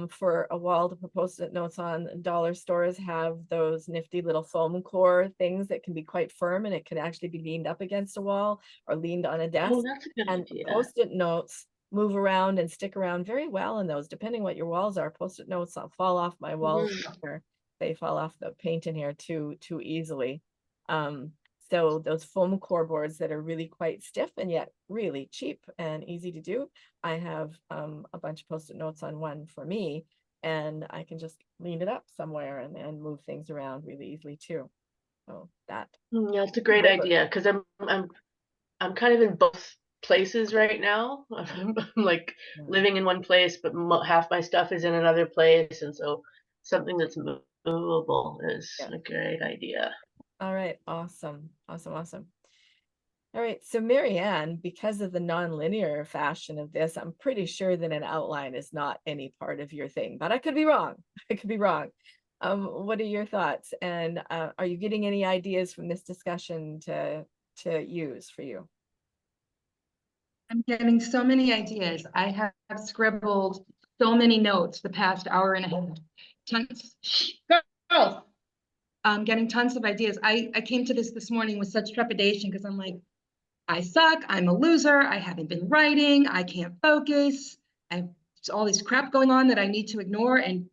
for a wall to put post-it notes on, dollar stores have those nifty little foam core things that can be quite firm, and it can actually be leaned up against a wall or leaned on a oh, desk. that's a good And idea. post-it notes move around and stick around very well in those, depending what your walls are. Post-it notes fall off my walls Mhm. here. They fall off the paint in here too easily. So those foam core boards that are really quite stiff and yet really cheap and easy to do. I have a bunch of post-it notes on one for me, and I can just lean it up somewhere and move things around really easily too. So that. Yeah, it's a great idea because I'm kind of in both places right now. I'm like living in one place, but half my stuff is in another place, and so something that's movable is Yeah. a great idea. All right, awesome, awesome, awesome. All right, so Marianne, because of the nonlinear fashion of this, I'm pretty sure that an outline is not any part of your thing, but I could be wrong. I could be wrong. What are your thoughts? And are you getting any ideas from this discussion to use for you? I'm getting so many ideas. I have scribbled so many notes the past hour and a half. Tons, shh, girls. I'm getting tons of ideas. I came to this morning with such trepidation because I'm like, I suck. I'm a loser. I haven't been writing. I can't focus. I have all this crap going on that I need to ignore and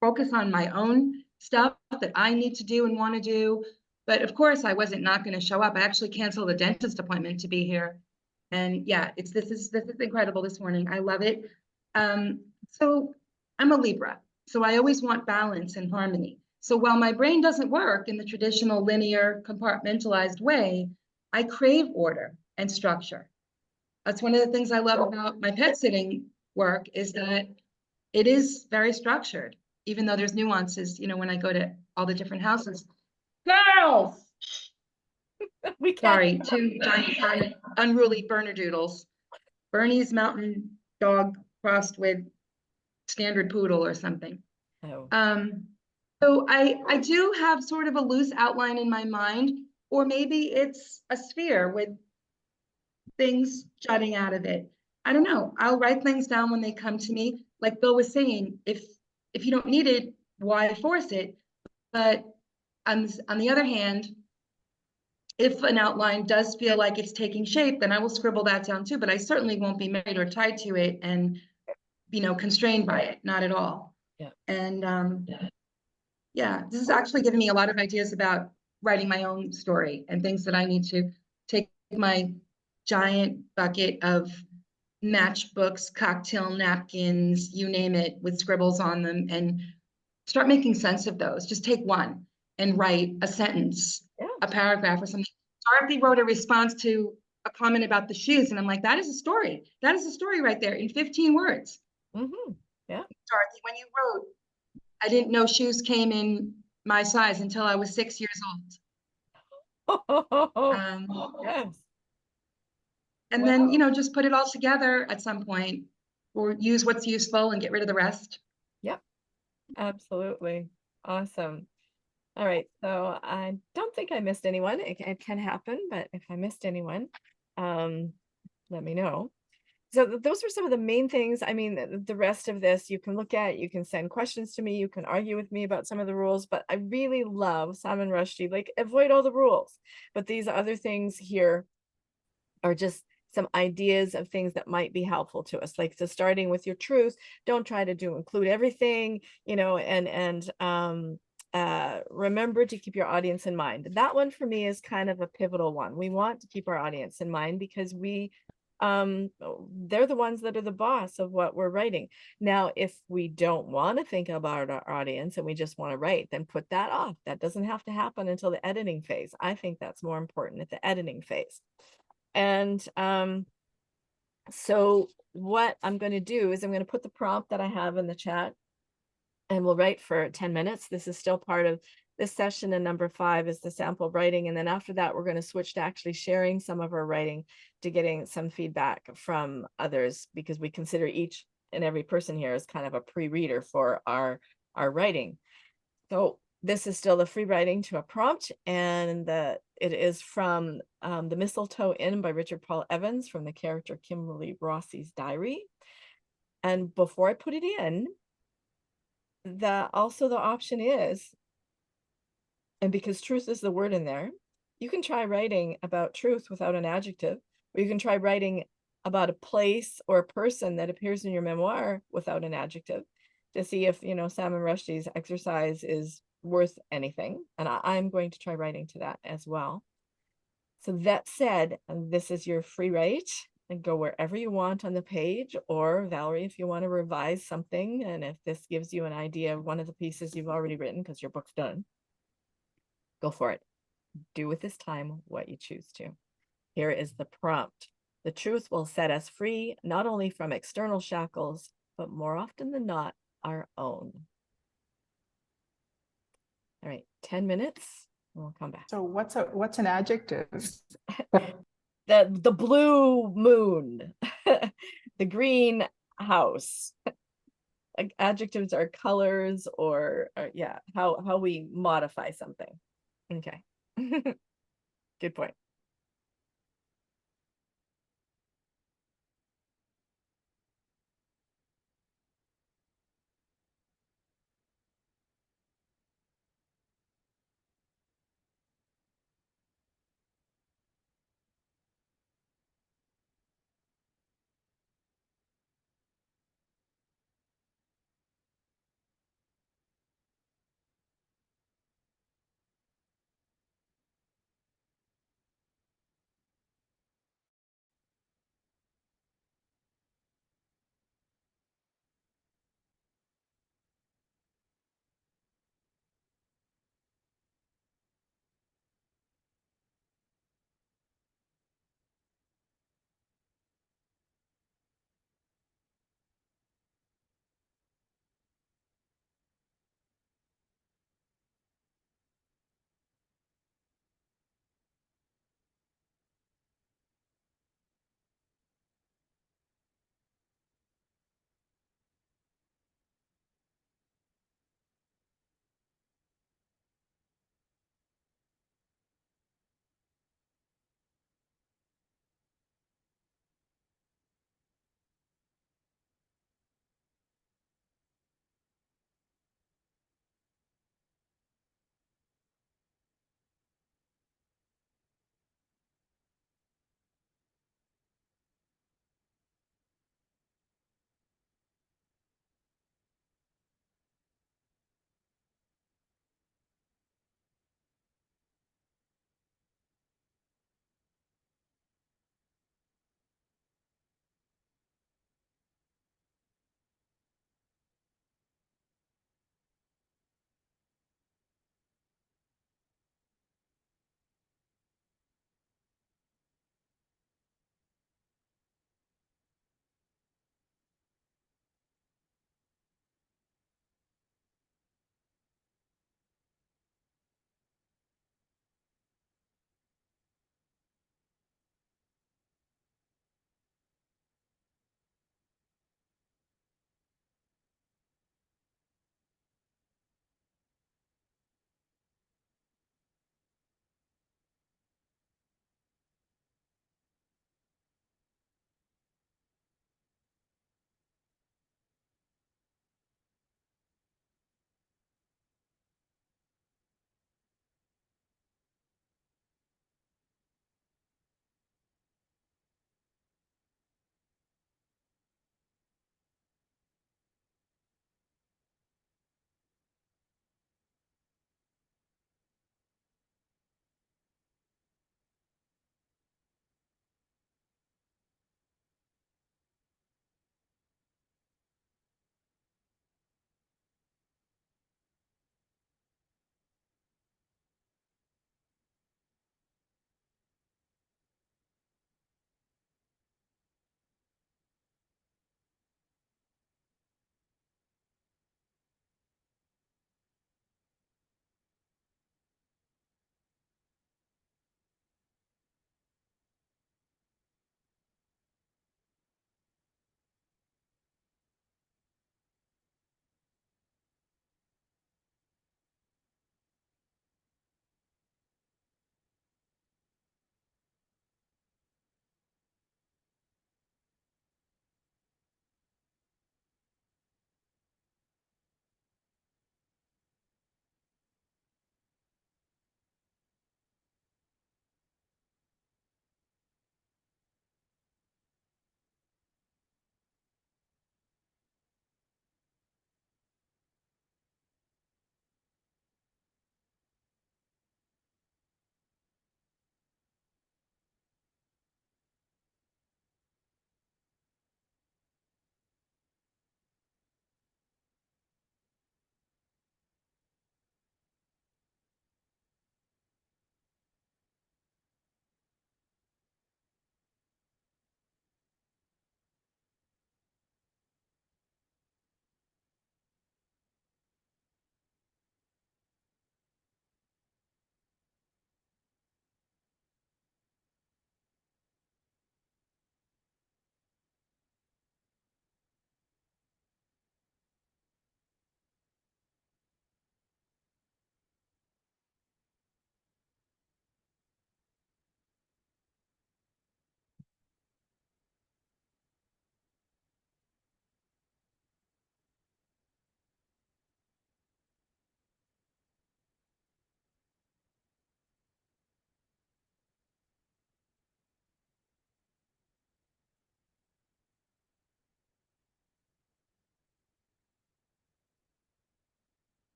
focus on my own stuff that I need to do and want to do. But of course, I wasn't not going to show up. I actually canceled a dentist appointment to be here. And yeah, this is incredible this morning. I love it. So I'm a Libra, so I always want balance and harmony. So while my brain doesn't work in the traditional linear compartmentalized way, I crave order and structure. That's one of the things I love about my pet sitting work is that it is very structured, even though there's nuances, you know, when I go to all the different houses. Girls! We Sorry, can't. two giant unruly Bernedoodles. Bernese mountain dog crossed with standard poodle or something. Oh. So I do have sort of a loose outline in my mind, or maybe it's a sphere with things jutting out of it. I don't know. I'll write things down when they come to me. Like Bill was saying, if you don't need it, why force it? But on the other hand, if an outline does feel like it's taking shape, then I will scribble that down too. But I certainly won't be married or tied to it and, you know, constrained by it. Not at all. Yeah. And yeah, this is actually giving me a lot of ideas about writing my own story and things that I need to take my giant bucket of matchbooks, cocktail napkins, you name it, with scribbles on them, and start making sense of those. Just take one and write a sentence, a paragraph or something. Dorothy wrote a response to a comment about the shoes, and I'm like, that is a story. That is a story right there in 15 words. Mm-hmm. Yeah. Dorothy, when you wrote, I didn't know shoes came in my size until I was 6 years old. Yes. And then, you know, just put it all together at some point, or use what's useful and get rid of the rest. Yep. Absolutely. Awesome. All right. So I don't think I missed anyone. It can happen, but if I missed anyone, let me know. So those are some of the main things. I mean, the rest of this you can look at, you can send questions to me, you can argue with me about some of the rules, but I really love Salman Rushdie, like avoid all the rules. But these other things here are just some ideas of things that might be helpful to us. Like, so starting with your truth, don't try to include everything, you know, and remember to keep your audience in mind. That one for me is kind of a pivotal one. We want to keep our audience in mind because they're the ones that are the boss of what we're writing. Now, if we don't want to think about our audience and we just want to write, then put that off. That doesn't have to happen until the editing phase. I think that's more important at the editing phase. And so what I'm going to do is I'm going to put the prompt that I have in the chat and we'll write for 10 minutes. This is still part of this session, and number 5 is the sample writing. And then after that, we're going to switch to actually sharing some of our writing to getting some feedback from others, because we consider each and every person here as kind of a pre-reader for our writing. So this is still the free writing to a prompt, and it is from The Mistletoe Inn by Richard Paul Evans, from the character Kimberly Rossi's diary. And before I put it in, also the option is, and because truth is the word in there, you can try writing about truth without an adjective, or you can try writing about a place or a person that appears in your memoir without an adjective, to see if, you know, Salman Rushdie's exercise is worth anything. And I'm going to try writing to that as well. So that said, this is your free write. and go wherever you want on the page, or Valerie, if you want to revise something, and if this gives you an idea of one of the pieces you've already written because your book's done, go for it. Do with this time what you choose to. Here is the prompt. The truth will set us free, not only from external shackles, but more often than not, our own. All right, 10 minutes, and we'll come back. So what's an adjective? The blue moon, the green house. Like adjectives are colors or yeah, how we modify something. Okay. Good point.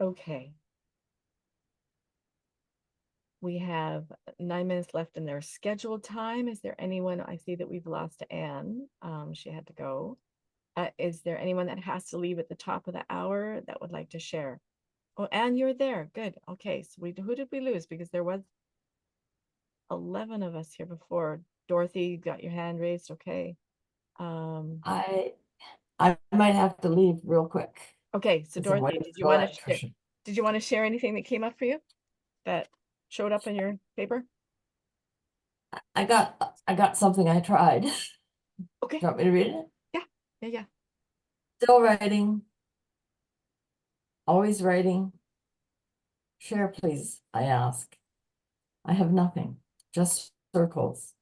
Okay. We have 9 minutes left in their scheduled time. Is there anyone? I see that we've lost Anne. She had to go. Is there anyone that has to leave at the top of the hour that would like to share? Oh, Anne, you're there. Good. Okay. So who did we lose? Because there was 11 of us here before. Dorothy, you got your hand raised. Okay. I might have to leave real quick. Okay. So It's a Dorothy, wait did you for want to share? electrician. Did you want to share anything that came up for you that showed up in your paper? I got something I tried. Okay. Do you want me to read it? Yeah. Still writing. Always writing. Share, please, I ask. I have nothing, just circles.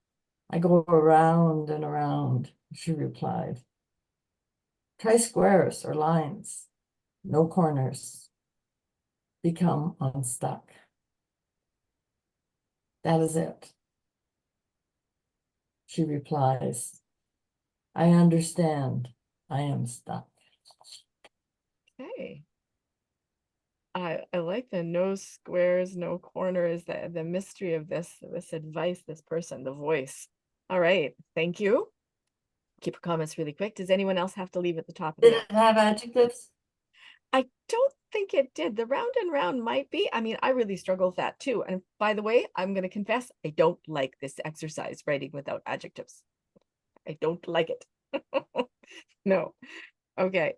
I go around and around, she replied. Try squares or lines, no corners. Become unstuck. That is it. She replies, I understand. I am stuck. Okay. I like the no squares, no corners, the mystery of this advice, this person, the voice. All right. Thank you. Keep your comments really quick. Does anyone else have to leave at the top of the Did hour? it have adjectives? I don't think it did. The round and round might be. I mean, I really struggle with that too. And by the way, I'm going to confess, I don't like this exercise, writing without adjectives. I don't like it. No. Okay.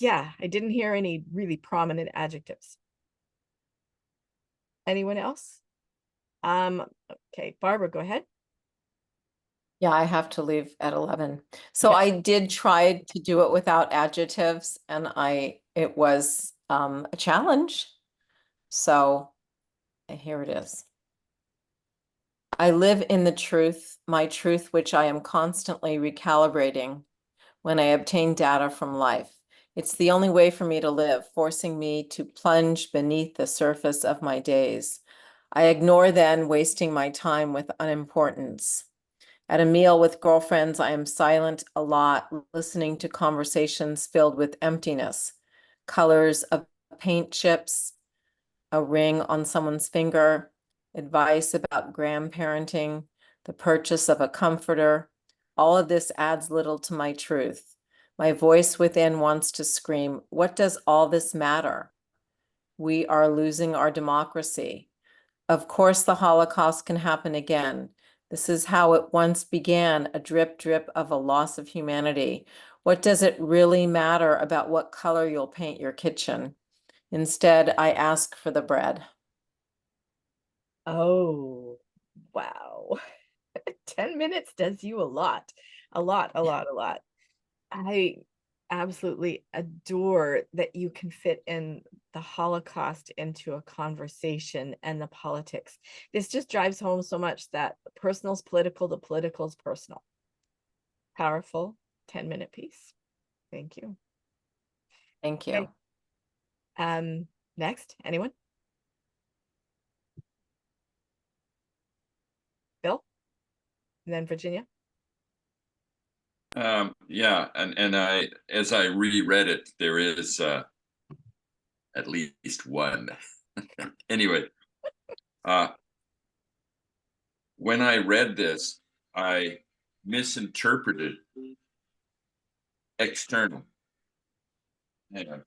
Yeah, I didn't hear any really prominent adjectives. Anyone else? Okay, Barbara, go ahead. Yeah, I have to leave at 11. So Okay. I did try to do it without adjectives and it was a challenge. So here it is. I live in the truth, my truth, which I am constantly recalibrating when I obtain data from life. It's the only way for me to live, forcing me to plunge beneath the surface of my days. I ignore then wasting my time with unimportance. At a meal with girlfriends, I am silent a lot, listening to conversations filled with emptiness, colors of paint chips, a ring on someone's finger, advice about grandparenting, the purchase of a comforter. All of this adds little to my truth. My voice within wants to scream, what does all this matter? We are losing our democracy. Of course, the Holocaust can happen again. This is how it once began, a drip drip of a loss of humanity. What does it really matter about what color you'll paint your kitchen? Instead, I ask for the bread. Oh, wow. 10 minutes does you a lot. A lot. I absolutely adore that you can fit in the Holocaust into a conversation and the politics. This just drives home so much that the personal's political, the political's personal. Powerful 10-minute piece. Thank you. Thank you. Okay. Next, anyone? Bill? And then Virginia? Yeah, and as I reread it, there is at least one. Anyway, when I read this, I misinterpreted external. Hang on.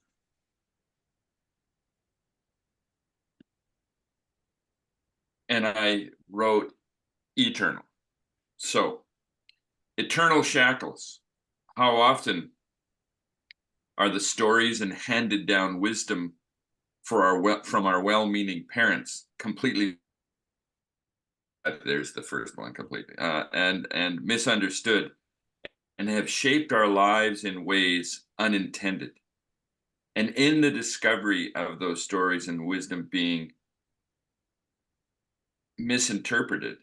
And I wrote eternal. So, eternal shackles. How often are the stories and handed down wisdom from our well-meaning parents completely, there's the first one, completely and misunderstood, and have shaped our lives in ways unintended, and in the discovery of those stories and wisdom being misinterpreted,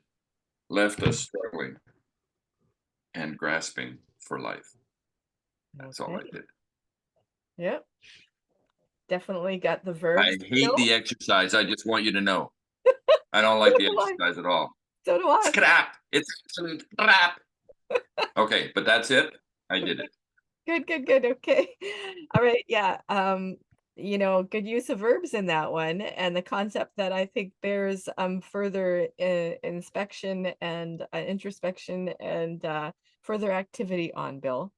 left us struggling and grasping for life. That's all I Okay. did. Yep. Definitely got the verbs. I hate Bill? the exercise. I just want you to know. I don't like the So do I. exercise at all. So do It's I. crap. It's absolute crap. Okay, but that's it. I did it. Good. Okay. All right. Yeah. Good use of verbs in that one, and the concept that I think bears further inspection and introspection and further activity on, Bill.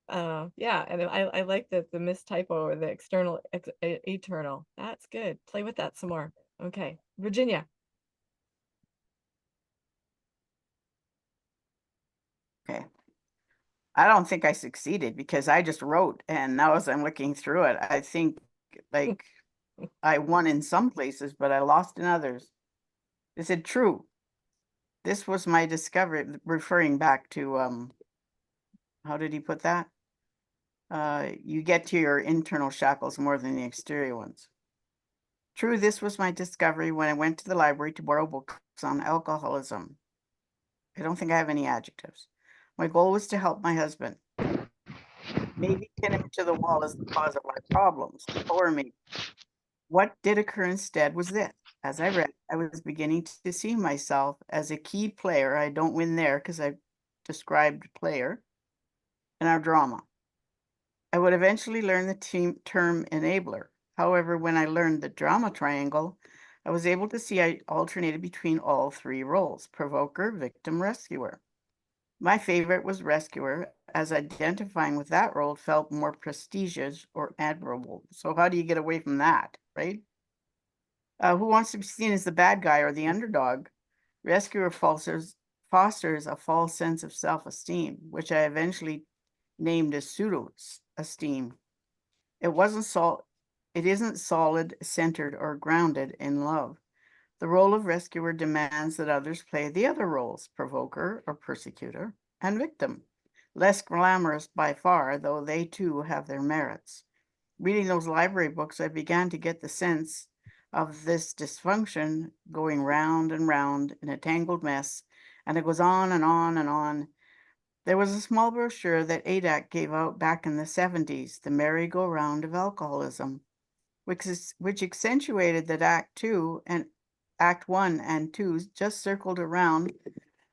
Yeah, and I like the mistypo or the external eternal. That's good. Play with that some more. Okay, Virginia. Okay. I don't think I succeeded because I just wrote, and now as I'm looking through it, I think like I won in some places, but I lost in others. Is it true? This was my discovery, referring back to how did he put that? You get to your internal shackles more than the exterior ones. True, this was my discovery when I went to the library to borrow books on alcoholism. I don't think I have any adjectives. My goal was to help my husband. Maybe pin him to the wall as the cause of my problems, or maybe what did occur instead was this. As I read, I was beginning to see myself as a key player. I don't win there because I described player in our drama. I would eventually learn the term enabler. However, when I learned the drama triangle, I was able to see I alternated between all three roles: provoker, victim, rescuer. My favorite was rescuer, as identifying with that role felt more prestigious or admirable. So how do you get away from that, right? Who wants to be seen as the bad guy or the underdog? Rescuer fosters a false sense of self-esteem, which I eventually named as pseudo-esteem. It isn't solid, centered, or grounded in love. The role of rescuer demands that others play the other roles: provoker or persecutor, and victim. Less glamorous by far, though they too have their merits. Reading those library books, I began to get the sense of this dysfunction going round and round in a tangled mess, and it goes on and on and on. There was a small brochure that ADAC gave out back in the 70s, The Merry-Go-Round of Alcoholism, which accentuated that Act 1 and 2 just circled around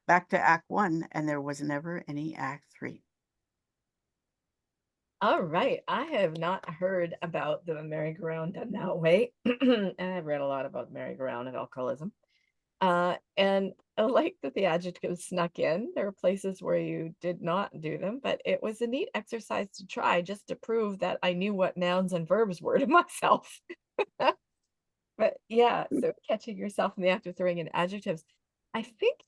back to Act 1, and there was never any Act 3. All right, I have not heard about the merry-go-round done that way, and I've read a lot about merry-go-round of alcoholism. And I like that the adjectives snuck in. There were places where you did not do them, but it was a neat exercise to try just to prove that I knew what nouns and verbs were to myself. But yeah, so catching yourself in the act of throwing in adjectives. I think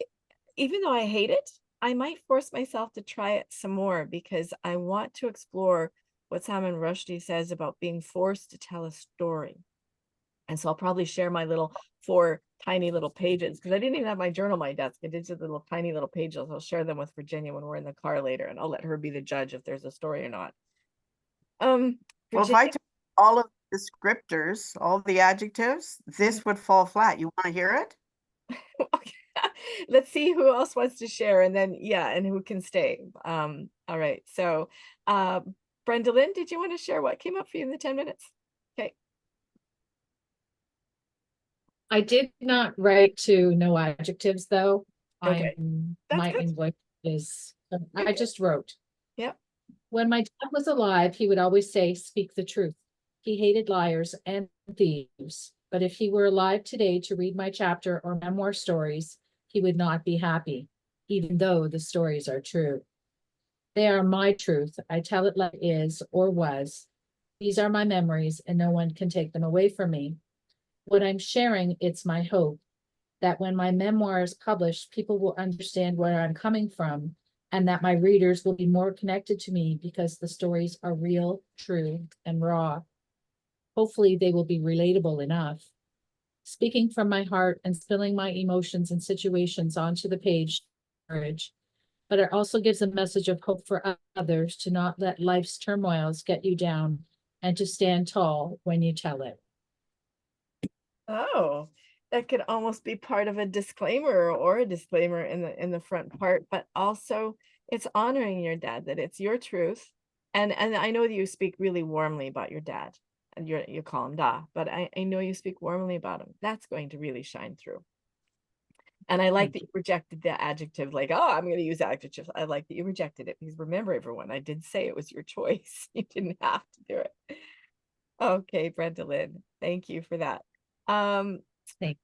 even though I hate it, I might force myself to try it some more because I want to explore what Salman Rushdie says about being forced to tell a story. And so I'll probably share my little 4 tiny little pages because I didn't even have my journal on my desk. I did just the little tiny little pages. I'll share them with Virginia when we're in the car later, and I'll let her be the judge if there's a story or not. Well, if I took all of the descriptors, all the adjectives, this would fall flat. You want to hear it? Let's see who else wants to share, and then and who can stay. All right. So Brenda Lynn, did you want to share what came up for you in the 10 minutes? Okay. I did not write to no adjectives though. Okay. My English is, I just wrote. Yep. When my dad was alive, he would always say, speak the truth. He hated liars and thieves. But if he were alive today to read my chapter or memoir stories, he would not be happy, even though the stories are true. They are my truth. I tell it like it is or was. These are my memories, and no one can take them away from me. What I'm sharing, it's my hope that when my memoir is published, people will understand where I'm coming from and that my readers will be more connected to me because the stories are real, true, and raw. Hopefully, they will be relatable enough. Speaking from my heart and spilling my emotions and situations onto the page, courage, but it also gives a message of hope for others to not let life's turmoils get you down and to stand tall when you tell it. Oh, that could almost be part of a disclaimer or a disclaimer in the front part, but also it's honoring your dad, that it's your truth. And I know that you speak really warmly about your dad, and you call him Da, but I know you speak warmly about him. That's going to really shine through. And I like that you rejected the adjective, like, oh, I'm going to use adjectives. I like that you rejected it because remember, everyone, I did say it was your choice. You didn't have to do it. Okay, Brenda Lynn, thank you for that. Thank-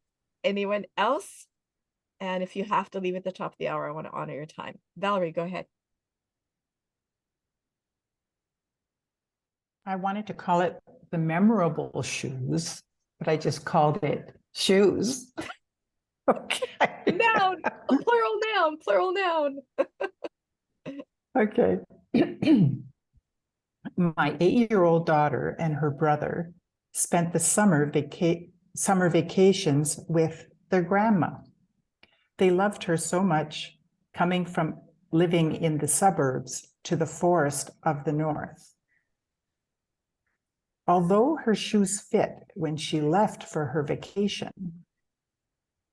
Anyone else? And if you have to leave at the top of the hour, I want to honor your time. Valerie, go ahead. I wanted to call it the memorable shoes, but I just called it shoes. Okay. Noun, a plural noun. Okay. My 8-year-old daughter and her brother spent the summer vacations with their grandma. They loved her so much, coming from living in the suburbs to the forest of the north. Although her shoes fit when she left for her vacation,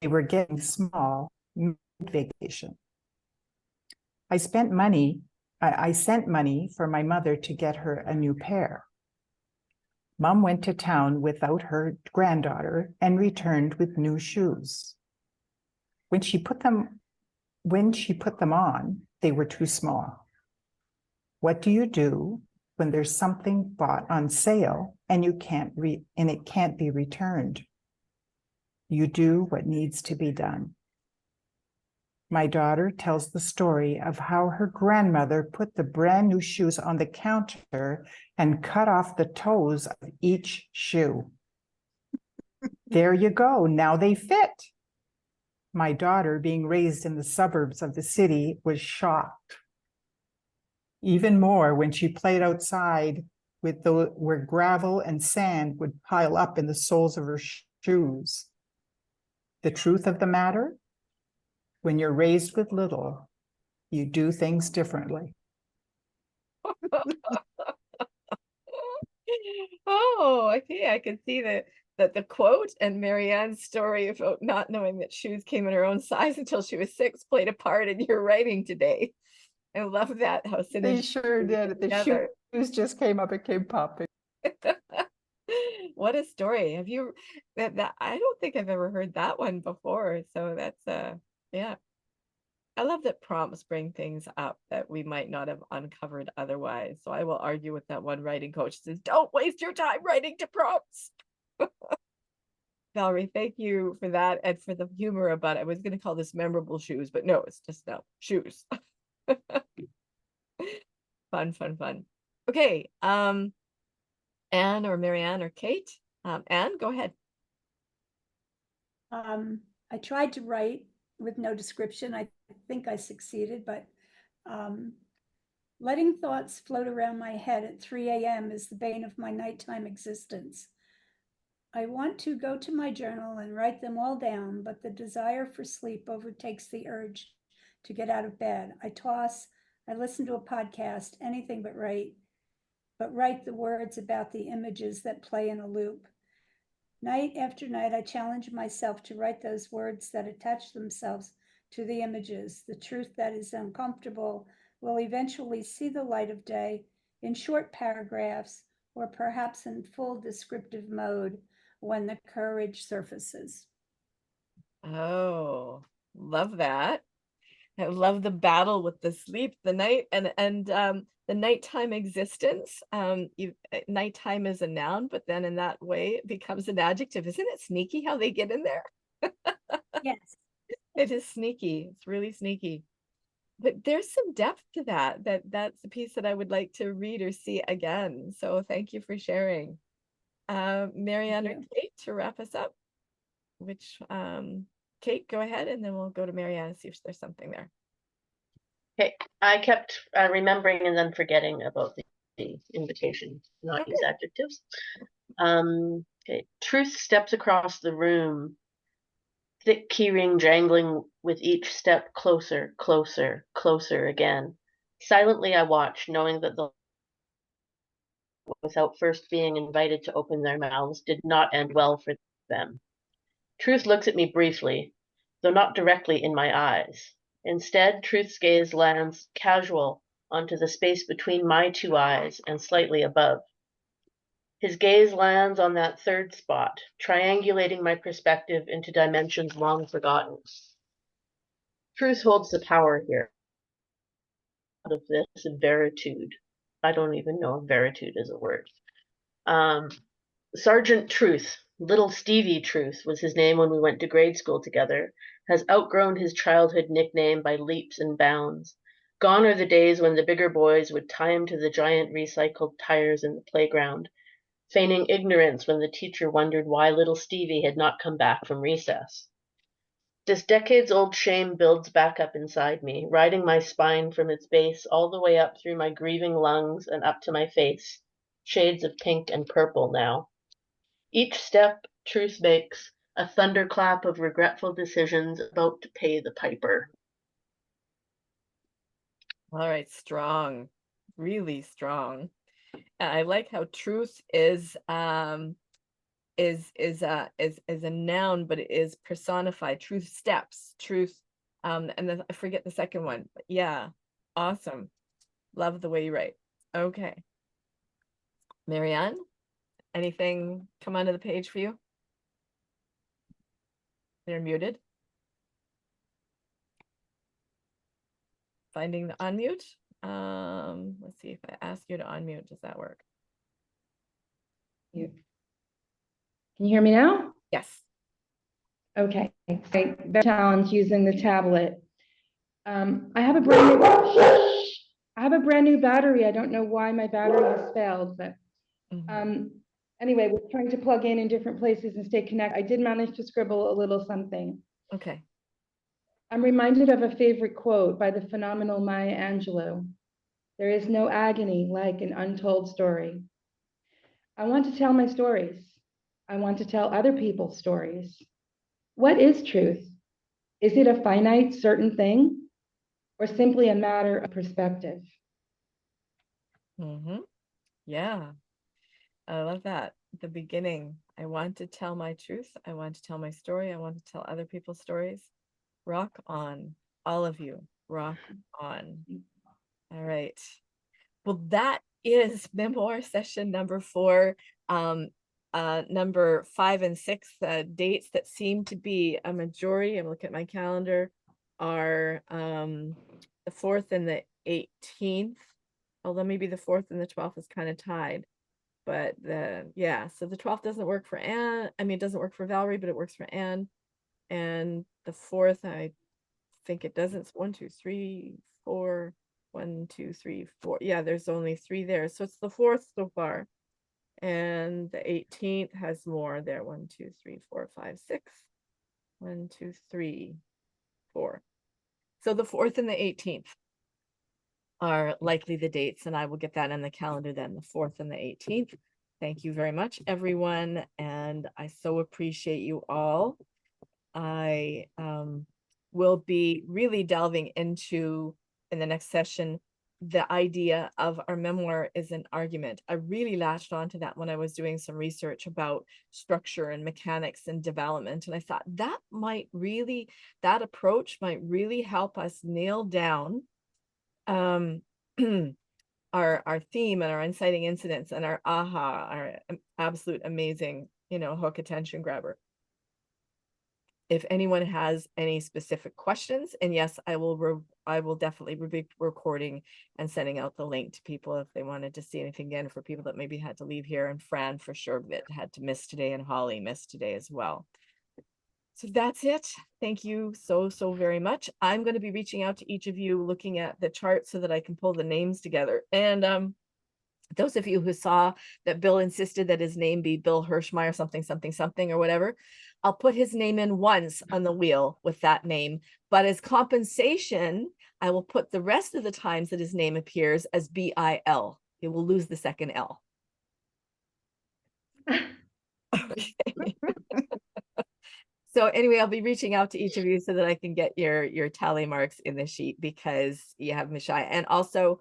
they were getting small mid-vacation. I sent money for my mother to get her a new pair. Mom went to town without her granddaughter and returned with new shoes. When she put them on, they were too small. What do you do when there's something bought on sale and it can't be returned? You do what needs to be done. My daughter tells the story of how her grandmother put the brand new shoes on the counter and cut off the toes of each shoe. There you go, now they fit. My daughter, being raised in the suburbs of the city, was shocked. Even more when she played outside where gravel and sand would pile up in the soles of her shoes. The truth of the matter? When you're raised with little, you do things differently. Oh, okay. I can see that the quote and Marianne's story about not knowing that shoes came in her own size until she was 6 played a part in your writing today. I love that, how They sure did. The shoes just came up, it came popping. What a story. Have you that I don't think I've ever heard that one before. So that's yeah. I love that prompts bring things up that we might not have uncovered otherwise. So I will argue with that one writing coach that says, don't waste your time writing to prompts. Valerie, thank you for that and for the humor about it. I was going to call this memorable shoes, but no, it's just no shoes. Fun. Okay, Anne or Marianne or Kate. Anne, go ahead. I tried to write with no description. I think I succeeded, but letting thoughts float around my head at 3 a.m. is the bane of my nighttime existence. I want to go to my journal and write them all down, but the desire for sleep overtakes the urge to get out of bed. I toss, I listen to a podcast, anything but write the words about the images that play in a loop. Night after night, I challenge myself to write those words that attach themselves to the images. The truth that is uncomfortable will eventually see the light of day in short paragraphs or perhaps in full descriptive mode when the courage surfaces. Oh, love that. I love the battle with the sleep, the night and the nighttime existence. Nighttime is a noun, but then in that way it becomes an adjective. Isn't it sneaky how they get in there? Yes. It is sneaky. It's really sneaky. But there's some depth to that's the piece that I would like to read or see again. So thank you for sharing. Marianne or Kate to wrap us up. Kate, go ahead, and then we'll go to Marianne and see if there's something there. Okay, I kept remembering and then forgetting about the invitation to not use adjectives. Okay. Truth steps across the room, thick keyring jangling with each step closer, closer, closer again. Silently I watch, knowing that the without first being invited to open their mouths did not end well for them. Truth looks at me briefly, though not directly in my eyes. Instead, Truth's gaze lands casual onto the space between my two eyes and slightly above. His gaze lands on that third spot, triangulating my perspective into dimensions long forgotten. Truth holds the power here. Out of this veritude. I don't even know if veritude is a word. Sergeant Truth, little Stevie Truth was his name when we went to grade school together, has outgrown his childhood nickname by leaps and bounds. Gone are the days when the bigger boys would tie him to the giant recycled tires in the playground, feigning ignorance when the teacher wondered why little Stevie had not come back from recess. This decades-old shame builds back up inside me, riding my spine from its base all the way up through my grieving lungs and up to my face, shades of pink and purple now. Each step truth makes a thunderclap of regretful decisions about to pay the piper. All right, strong, really strong. And I like how truth is a noun, but it is personified. Truth steps, truth, and then I forget the second one, but yeah, awesome. Love the way you write. Okay. Marianne, anything come onto the page for you? You're muted. Finding the unmute. Let's see if I ask you to unmute, does that work? Can you hear me now? Yes. Okay, great. Very challenge using the tablet. I have a brand new battery. I don't know why my battery has failed, but anyway, we're trying to plug in different places and stay connected. I did manage to scribble a little something. Okay. I'm reminded of a favorite quote by the phenomenal Maya Angelou. There is no agony like an untold story. I want to tell my stories. I want to tell other people's stories. What is truth? Is it a finite, certain thing, or simply a matter of perspective? Yeah, I love that. At the beginning, I want to tell my truth. I want to tell my story. I want to tell other people's stories. Rock on, all of you. Rock on. All right. Well, that is memoir session number 4. Number 5 and 6, dates that seem to be a majority. I'm looking at my calendar, are the 4th and the 18th. Although maybe the 4th and the 12th is kind of tied. But yeah, so the 12th doesn't work for Anne. I mean, it doesn't work for Valerie, but it works for Anne. And the 4th, I think it doesn't. It's 1, 2, 3, 4. 1, 2, 3, 4. Yeah, there's only 3 there. So it's the 4th so far. And the 18th has more there. 1, 2, 3, 4, 5, 6. 1, 2, 3, 4. So the 4th and the 18th are likely the dates, and I will get that on the calendar then, the 4th and the 18th. Thank you very much, everyone. And I so appreciate you all. I will be really delving into, in the next session, the idea of our memoir is an argument. I really latched onto that when I was doing some research about structure and mechanics and development. And I thought that approach might really help us nail down our theme and our inciting incidents and our our absolute amazing, hook attention grabber. If anyone has any specific questions, and yes, I will definitely be recording and sending out the link to people if they wanted to see anything again, for people that maybe had to leave here, and Fran for sure that had to miss today, and Holly missed today as well. So that's it. Thank you so very much. I'm going to be reaching out to each of you, looking at the chart so that I can pull the names together. And those of you who saw that Bill insisted that his name be Bill Hirschmeyer something or whatever, I'll put his name in once on the wheel with that name, but as compensation, I will put the rest of the times that his name appears as B-I-L. It will lose the second L. Okay. So anyway, I'll be reaching out to each of you so that I can get your tally marks in the sheet, because you have Mishai. And also,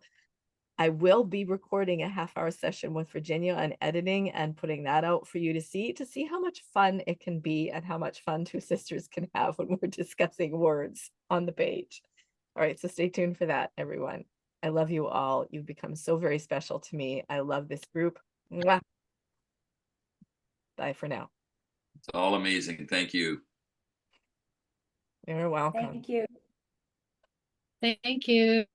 I will be recording a half-hour session with Virginia on editing and putting that out for you to see how much fun it can be and how much fun two sisters can have when we're discussing words on the page. All right, so stay tuned for that, everyone. I love you all. You've become so very special to me. I love this group. Mwah. Bye for now. It's all amazing. Thank you. You're welcome. Thank you. Thank you.